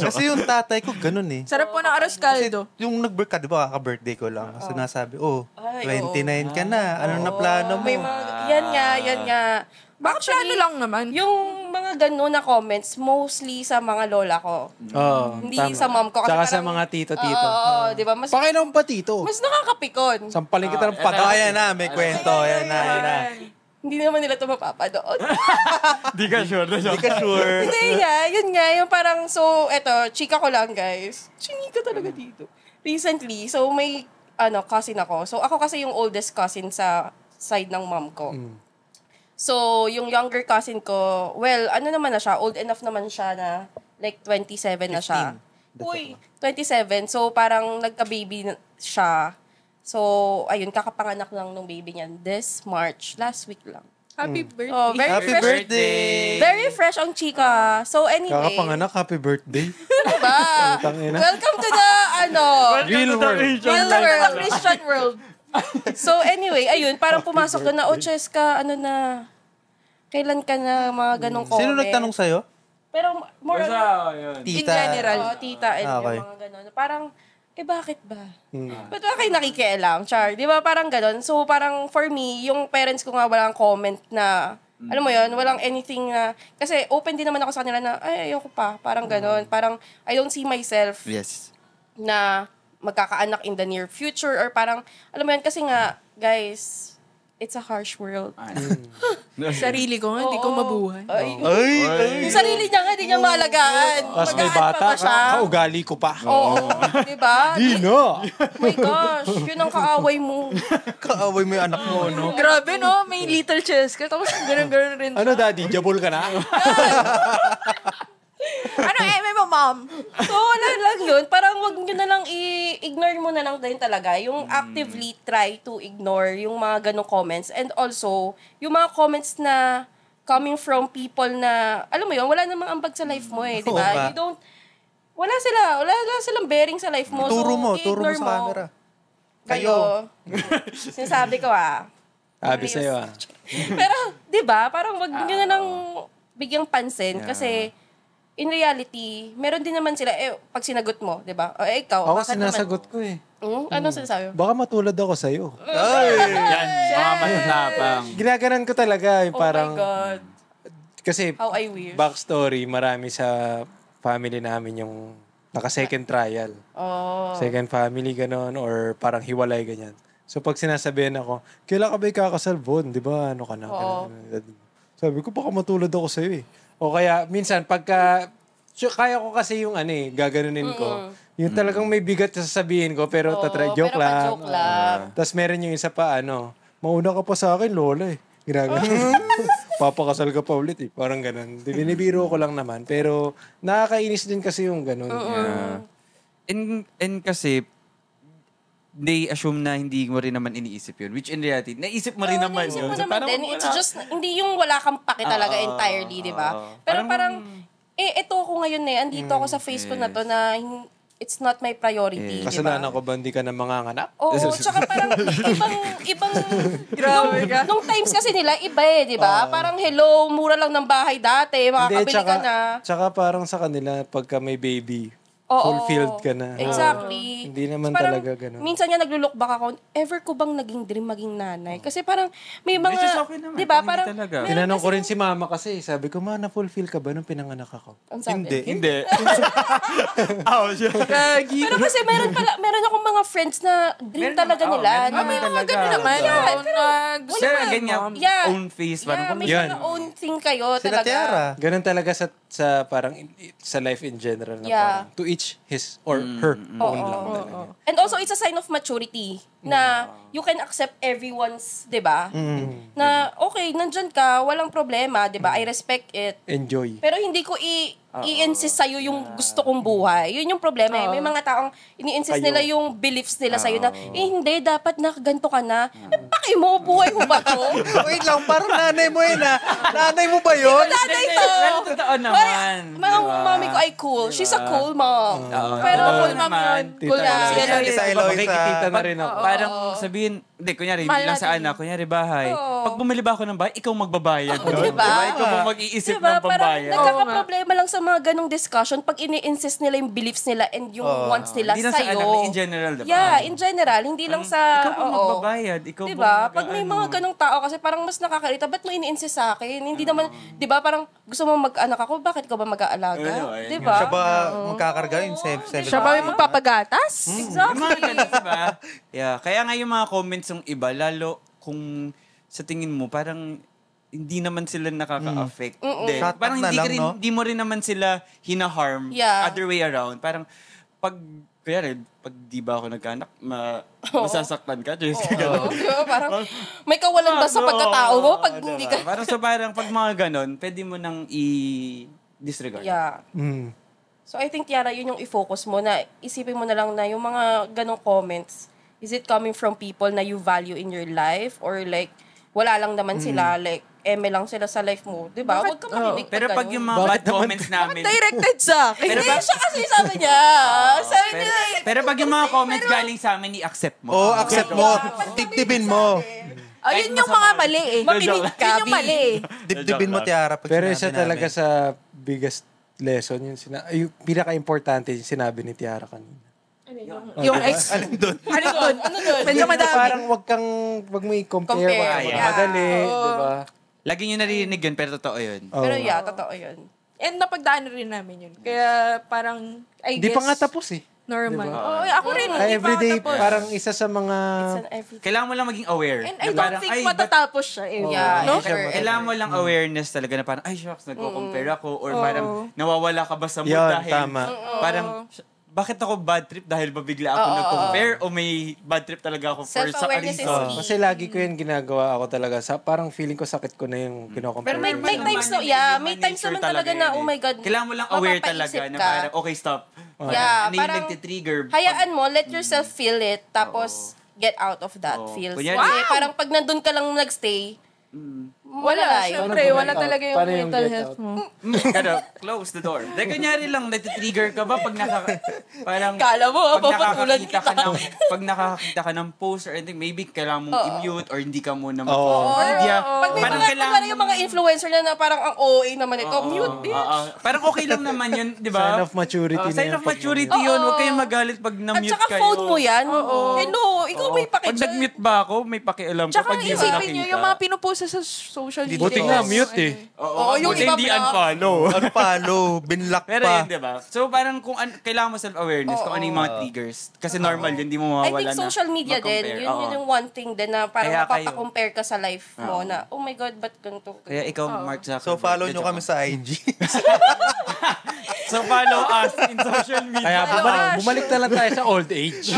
Kasi yung tatay ko, ganun eh. Sarap po ng aros caldo. Yung nag-birth ka, di ba, kaka-birthday ko lang. Kasi nasabi, Ay, 29 ka na. Ano na plano mo? May mga, yan nga. Bakit plano lang naman? Yung mga gano'n na comments, mostly sa mga lola ko. Oo, Hindi tama. sa mom ko. Kasi Tsaka sa parang- mga tito-tito. Oo, di ba? Mas Pakinom pa tito. nakakapikon. Sampalin kita ng Oh, pata. ayan na, may kwento. Ayan na. Hindi naman nila ito mapapanood. Di ka sure. Hindi ka sure. Hindi nga, yun nga. Yung parang, so, eto, chika ko lang, guys. Chinika talaga dito. Recently, so may, cousin ako. So, ako kasi yung oldest cousin sa side ng mom ko. So, yung younger cousin ko, well, naman na siya, old enough naman siya na, like, 27 na siya. 15. Uy, 27. So, parang nagka-baby siya. So, ayun, kakapanganak lang nung baby niyan this March, last week lang. Happy birthday. Oh, very Happy fresh. birthday! Very fresh ang chika. So, anyway. Kakapanganak, happy birthday. Diba? Tangina. Welcome to the, Real world. real world. Christian world. So, anyway, ayun, parang pumasok doon na, Cheska, ano na, kailan ka na, mga ganong comment. Sino nagtanong sa'yo? Pero, more on, yun. In general. tita, and Okay. yung mga ganon. Parang, bakit ba? Ba't ba kayo nakikialam, Char? Di ba parang ganon? So, parang for me, yung parents ko nga walang comment na, alam mo yon, walang anything na, kasi open din naman ako sa kanila na, ay, ayoko pa. Parang ganon. Parang, I don't see myself Yes. na magkakaanak in the near future or parang, alam mo yun, kasi nga, guys, it's a harsh world. Sarili ko nga, hindi ko mabuhay. Yung sarili niya nga, hindi niya maalagaan. Tapos may Magaan pa bata, ba siya? kaugali ko pa. Oo. Diba? Dino! Oh my gosh, yun ang kaaway mo. Kaaway mo yung anak mo, no? Grabe, no? May little Cheska. Tapos ganun-ganun rin. Ano, daddy? Jabul ka na? Ano mo, mom? So, wala lang yun. Parang wag nyo na lang i-ignore mo na lang din talaga. Yung actively try to ignore yung mga ganong comments. And also, yung mga comments na coming from people na, alam mo yun, wala namang ambag sa life mo eh. Di Oo ba? nga. You don't, wala silang bearing sa life mo. Turo mo i-ignore sa camera. Kayo. Sinasabi ko Sabi sa'yo Pero, di ba, parang wag nyo na lang bigyang pansin kasi in reality, meron din naman sila, pag sinagot mo, di ba? O ikaw, Ako bakit sinasagot ko eh. Anong sinasabi mo? Baka matulad ako sa'yo. Yan, mga matatapang. Ginaganan ko talaga yung Oh parang... my God. Kasi How I wish. backstory, marami sa family namin yung naka-second trial. Oh. Second family, ganon, or parang hiwalay, ganyan. So pag sinasabihan ako, kailan ka ba ikakasal, Von? Di ba, ano ka na? Ganun. Sabi ko, baka matulad ako sa'yo eh. O kaya, minsan, pagka, kaya ko kasi yung gaganunin ko. Yung talagang may bigat sa sasabihin ko, pero joke pero lang. pa-joke lang. Tapos meron yung isa pa, mauna ka pa sa akin, lola eh. Ginaganon. Papakasal ka pa ulit eh. Parang ganun. Binibiro ko lang naman. Pero nakakainis din kasi yung ganun. And kasi, they assume na hindi mo rin naman iniisip yun. Which in reality, naisip mo rin naman Naisip yun. mo So, naman parang din. It's just, hindi yung wala kang pake talaga entirely, di ba? Pero parang, ito ako ngayon andito ako sa phase ko na to na it's not my priority, di ba? Kasalanan ko ba hindi ka na manganganak? Oo, tsaka parang ibang, Grabe ka. nung times kasi nila, iba di ba? Parang hello, mura lang ng bahay dati, makakabili ka na. Tsaka parang sa kanila, pagka may baby, Oo. fulfilled ka na. Exactly. Hindi naman Parang, talaga ganun. minsan nga naglo-look back ako, ever ko bang naging dream maging nanay? Kasi parang may mga, Which is okay naman, di ba? kung hindi Parang, talaga. meron Tinanong ko kasi- rin si mama kasi, sabi ko, ma, na-fulfill ka ba nung pinanganak ako? Ang sabi. Hindi. Pero kasi meron akong mga friends na dream talaga nila. meron na naman talaga. naman. Yeah, pero, Sir, ganyan, Yeah. own face. Yeah, may Yan. mga own thing kayo Sila talaga. Tiara. Ganun talaga sa parang sa life in general na Yeah. parang to each his or her own lang talaga. And also, it's a sign of maturity na you can accept everyone's, di ba? Na, okay, nandyan ka, walang problema, di ba? I respect it. Enjoy. Pero hindi ko i-insist sa'yo yung gusto kong buhay. Yun yung problema eh. May mga taong ini-insist nila yung beliefs nila sa'yo na, hindi, dapat na ganito ka na. Paki mo, buhay mo ba to? Wait lang, parang nanay mo yun Nanay mo ba yun? Nanay to! Pero totoo naman. Mga mami ko ay cool. She's a cool mom. Pero totoo cool mom naman. yun. Tita Cool na. naman. Ganun. Isa Eloisa. Makikita na rin ako. Parang sabihin, hindi, kunyari, hindi lang sa anak, kunyari bahay. Pag bumili ba ako ng bahay, ikaw magbabayad. Diba? Ikaw mo mag-iisip Diba? ng Parang pambayad. nagkakaproblema lang sa mga ganong discussion pag ini-insist nila yung beliefs nila and yung wants nila Hindi lang sa sa'yo. anak, in general, diba? Yeah, in general. Hindi lang sa... Ikaw po magbabayad. Ikaw po Diba? Pag may mga ganong tao kasi parang mas nakakairita, ba't mo ini-insist sa akin? Hindi naman, diba? Parang gusto mo mag-anak ako, bakit ikaw ba mag-aalaga? Diba? Siya ba magkakarga yung 7? siya ba may magpapagatas? Yung mga ganun, diba? Yeah. Kaya nga yung mga comments ng iba, lalo kung sa tingin mo, parang hindi naman sila nakaka-affect. Din. Shut up Parang na hindi, lang, no? hindi mo rin naman sila hina-harm. Yeah. Other way around. Parang, kaya pag di ba ako nagkaanak, masasaktan ka. Just Oo, diba? Parang may kawalan ba sa pagkatao mo pag hindi ka... Parang pag mga ganon, pwede mo nang i-disregard. Yeah. Mm. So I think, Tiara, yun yung i-focus mo na isipin mo na lang na yung mga ganong comments, Is it coming from people na you value in your life? Or like, wala lang naman sila, like, lang sila sa life mo. Diba? Huwag ka makinig Pero pag yung mga Bakit bad comments namin... Directed sa akin. Pero Hindi siya kasi sabi niya. Sabi niya, pero pag yung mga comments galing sa amin, i-accept mo. Oo, accept mo. Dibdibin mo. Yun yung mga mali eh. Mapinig ka, Yun yung mali eh. Dibdibin mo, Tiara. Pag Pero sinabi isa namin. talaga sa biggest lesson, yung pinaka-importante yung sinabi ni Tiara kanina. Yung ex. Alin doon? Ano doon? Medyo madami. Parang wag mo i-compare, Compare, wag yeah. madali, di ba? Lagi nyo naririnig yun, pero totoo yun. pero totoo yun. And napagdaan rin namin yun. Kaya parang, I Di guess, pa nga tapos eh. normal. Diba? Oo, ako rin. Hindi pa Everyday, tapos. parang isa sa mga... It's an everything. Kailangan mo lang maging aware. And I Na don't parang, think ay, matatapos siya eh. Yeah, No? sure. Kailangan mo lang awareness talaga na parang, ay, shucks, nagko-compare ako. Or parang, nawawala ka ba sa mood Yun, dahil... tama. Parang, bakit ako bad trip dahil ba bigla ako nag-compare? O may bad trip talaga ako for sa Self-awareness is reason? key. Kasi lagi ko yun ginagawa ako talaga. Parang feeling ko sakit ko na yung kinocompare. Pero may Normal times naman no, yun, may human times nature naman talaga na, yun oh my God, Kailangan mo lang aware talaga mapapaisip na ka. parang, okay, stop. Yeah, Ano yung parang nagtitrigger? hayaan mo, let yourself feel it, tapos get out of that Oo. feels. Kunyari- Kasi parang pag nandun ka lang nagstay, Wala, yun. syempre. Wala Paano yung talaga yung paano yung mental get health out? mo. Ano, close the door. Dahil kunyari lang, natitrigger ka ba pag parang, Kala mo, pag papatulan nakakakita ka ng, pag nakakakita ka ng post or anything, maybe kailangan mong i-mute or hindi ka muna mag-media. Pag may mga, yung mga influencer na parang ang OA naman ito, mute, bitch. Parang okay lang naman yun, di ba? Sign of maturity na Sign yan of pag maturity yun. Huwag kayong magalit pag At na-mute saka kayo. phone mo yan. Hello, ikaw may Pag pakidyan. nag-mute ba ako, may pakialam ka Tsaka pag di mo isipin nyo, nakita. yung mga pinupost sa social media. Buti nga, mute eh. Oo, yung buti iba hindi block. unfollow. Unfollow, binlock Pero pa. yun, di ba? So, parang kailangan mo self-awareness kung ano yung mga triggers. Kasi normal yun, di mo I mawawala na think social media din, mag-compare. yun Oo. yung one thing din na parang Kaya kayo. mapapa-compare ka sa life mo na, oh my God, ba't ganito? Kaya ikaw, Mark Zuckerberg. So, follow nyo kami sa IG. So, follow us in social media. Kaya bumalik na lang tayo sa old age.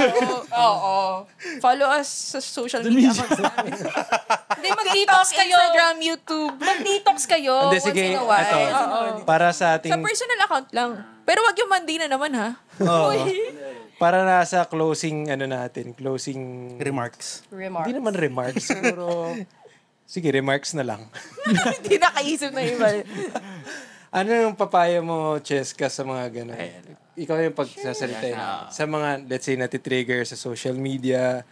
Oo. Follow us sa social media accounts namin. Hindi, mag-detox kayo. Instagram, YouTube. Mag-detox kayo Hindi, once sige, in a while. ito. Para sa ating, Sa personal account lang. Pero wag yung mandi na naman ha. para na sa closing, closing, Remarks. Remark. hindi naman remarks, siguro, sige, remarks na lang. Hindi nakaisip na iba. Ano yung papaya mo, Cheska, sa mga gano'n? Ikaw yung pagsasalita yun. Sa mga, let's say, natitrigger sa social media,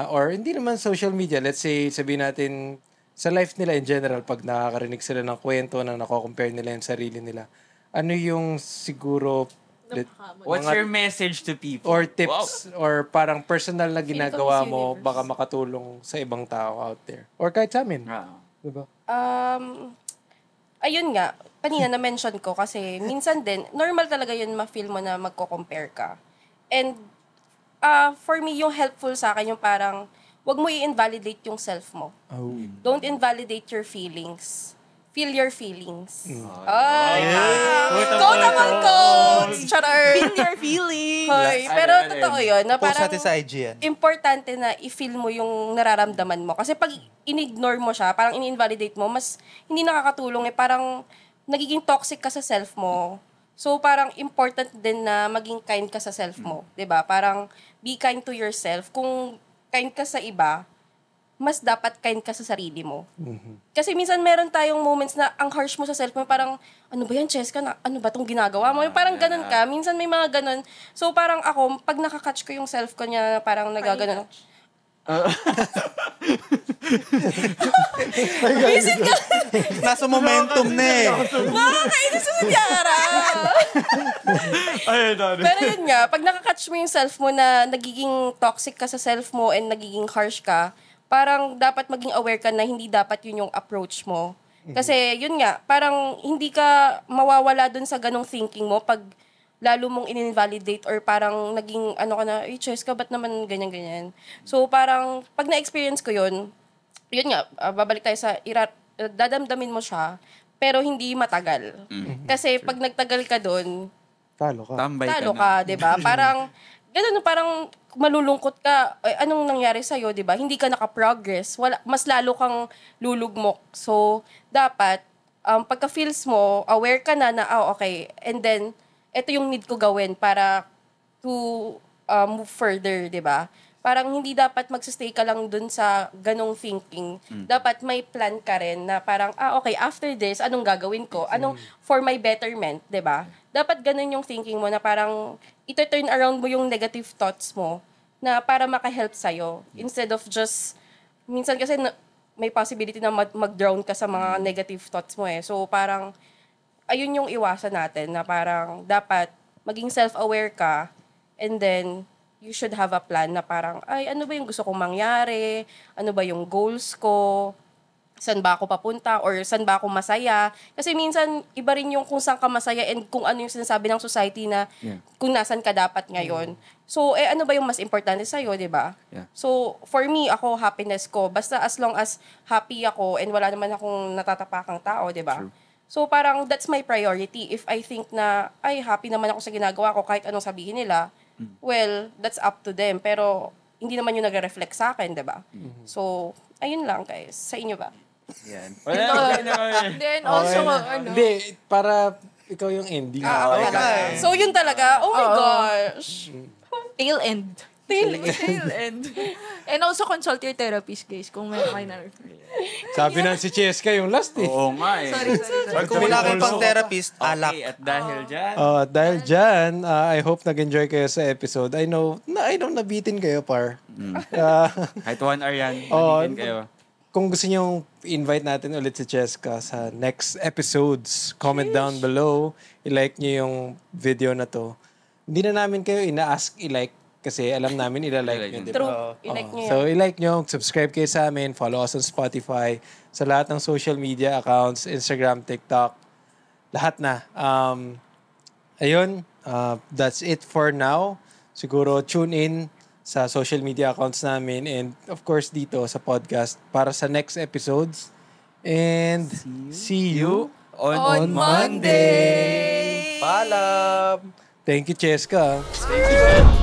or hindi naman social media, let's say, sabihin natin, sa life nila in general, pag nakakarinig sila ng kwento na nako-compare nila yung sarili nila, ano yung siguro, What's your message to people? or tips, or parang personal na ginagawa Miss mo, Universe. baka makatulong sa ibang tao out there? Or kahit sa amin. Wow. Diba? Ayun nga, kanina na-mention ko kasi minsan din, normal talaga yun ma-feel mo na magko-compare ka. And for me, yung helpful sa akin, yung parang, wag mo i-invalidate yung self mo. Oh. Don't invalidate your feelings. Feel your feelings. Ay! Quote naman quotes! Charar! Feel your feelings. Hoy, pero totoo yun, na Post parang natin sa IG yan. importante na i-feel mo yung nararamdaman mo. Kasi pag in-ignore mo siya, parang in-invalidate mo, mas hindi nakakatulong eh. Parang nagiging toxic ka sa self mo. So parang important din na maging kind ka sa self mo. 'Di ba? Parang be kind to yourself. Kung kind ka sa iba, mas dapat kind ka sa sarili mo. Kasi minsan meron tayong moments na ang harsh mo sa self mo, parang, ano ba yan, Cheska? Ano ba tong ginagawa mo? Yung parang ganun ka. Minsan may mga ganun. So parang ako, pag nakakatch ko yung self ko niya, parang nagaganon. Visit ka! Nasa momentum na eh. Nakakainis sa Tiara! Pero yun nga, pag nakakatch mo yung self mo na nagiging toxic ka sa self mo and nagiging harsh ka, parang dapat maging aware ka na hindi dapat yun yung approach mo. Kasi yun nga, parang hindi ka mawawala dun sa ganong thinking mo pag lalo mong in-invalidate or parang naging ano ka na, Cheska, ba't naman ganyan-ganyan? So parang pag na-experience ko yun nga, babalik tayo sa dadamdamin mo siya, pero hindi matagal. Kasi pag nagtagal ka dun, Talo ka. Tambay talo ka na. ka, 'di ba? Parang ganun, parang malulungkot ka. Ay, anong nangyari sa 'yo, 'di ba? Hindi ka naka-progress. Wala, mas lalo kang lulugmok. So, dapat pagka feels mo, aware ka na okay. And then ito yung need ko gawin para to move further, 'di ba? parang hindi dapat magsistay ka lang dun sa ganong thinking. Dapat may plan ka rin na parang, okay, after this, anong gagawin ko? Anong for my betterment, 'di ba? Dapat ganun yung thinking mo na parang ito-turn around mo yung negative thoughts mo na para maka-help sa'yo. Instead of just, minsan kasi may possibility na mag-drown ka sa mga negative thoughts mo eh. So parang, ayun yung iwasan natin na parang dapat maging self-aware ka and then you should have a plan na parang, ay, ano ba yung gusto kong mangyari? Ano ba yung goals ko? Saan ba ako papunta? Or saan ba ako masaya? Kasi minsan, iba rin yung kung saan ka masaya and kung ano yung sinasabi ng society na kung nasan ka dapat ngayon. So, ano ba yung mas importante sa'yo, di ba? Yeah. So, for me, ako, happiness ko. Basta as long as happy ako and wala naman akong natatapakang tao, di ba? So, parang that's my priority. If I think na, ay, happy naman ako sa ginagawa ko kahit anong sabihin nila, well, that's up to them. Pero, hindi naman yung nagre-reflect sa akin, di ba? So, ayun lang, guys. Sa inyo ba? Yan. Then also, Hindi, para ikaw yung ending. Okay. So, yun talaga. Oh my gosh. tail end. Tail end. And also consult your therapist, guys, kung may minor. Sabi na si Cheska yung last eh. Oo nga eh. Sorry. Kung wala kang pang therapist, alak. Okay, at dahil dyan. Dahil dyan, I hope nag-enjoy kayo sa episode. I know nabitin kayo, par. Kahit 1 hour yan, Oo. nabitin kayo. Kung gusto nyo invite natin ulit si Cheska sa next episodes, comment down below. I-like nyo yung video na to. Hindi na namin kayo ina-ask i-like kasi alam namin ila-like nyo. Diba? True. I-like nyo yan. So, i-like nyo, subscribe kayo sa amin, follow us on Spotify, sa lahat ng social media accounts, Instagram, TikTok, lahat na. Ayun, that's it for now. Siguro tune in sa social media accounts namin and of course dito sa podcast para sa next episodes. And see you On Monday! Paalam! Thank you, Cheska. Thank you.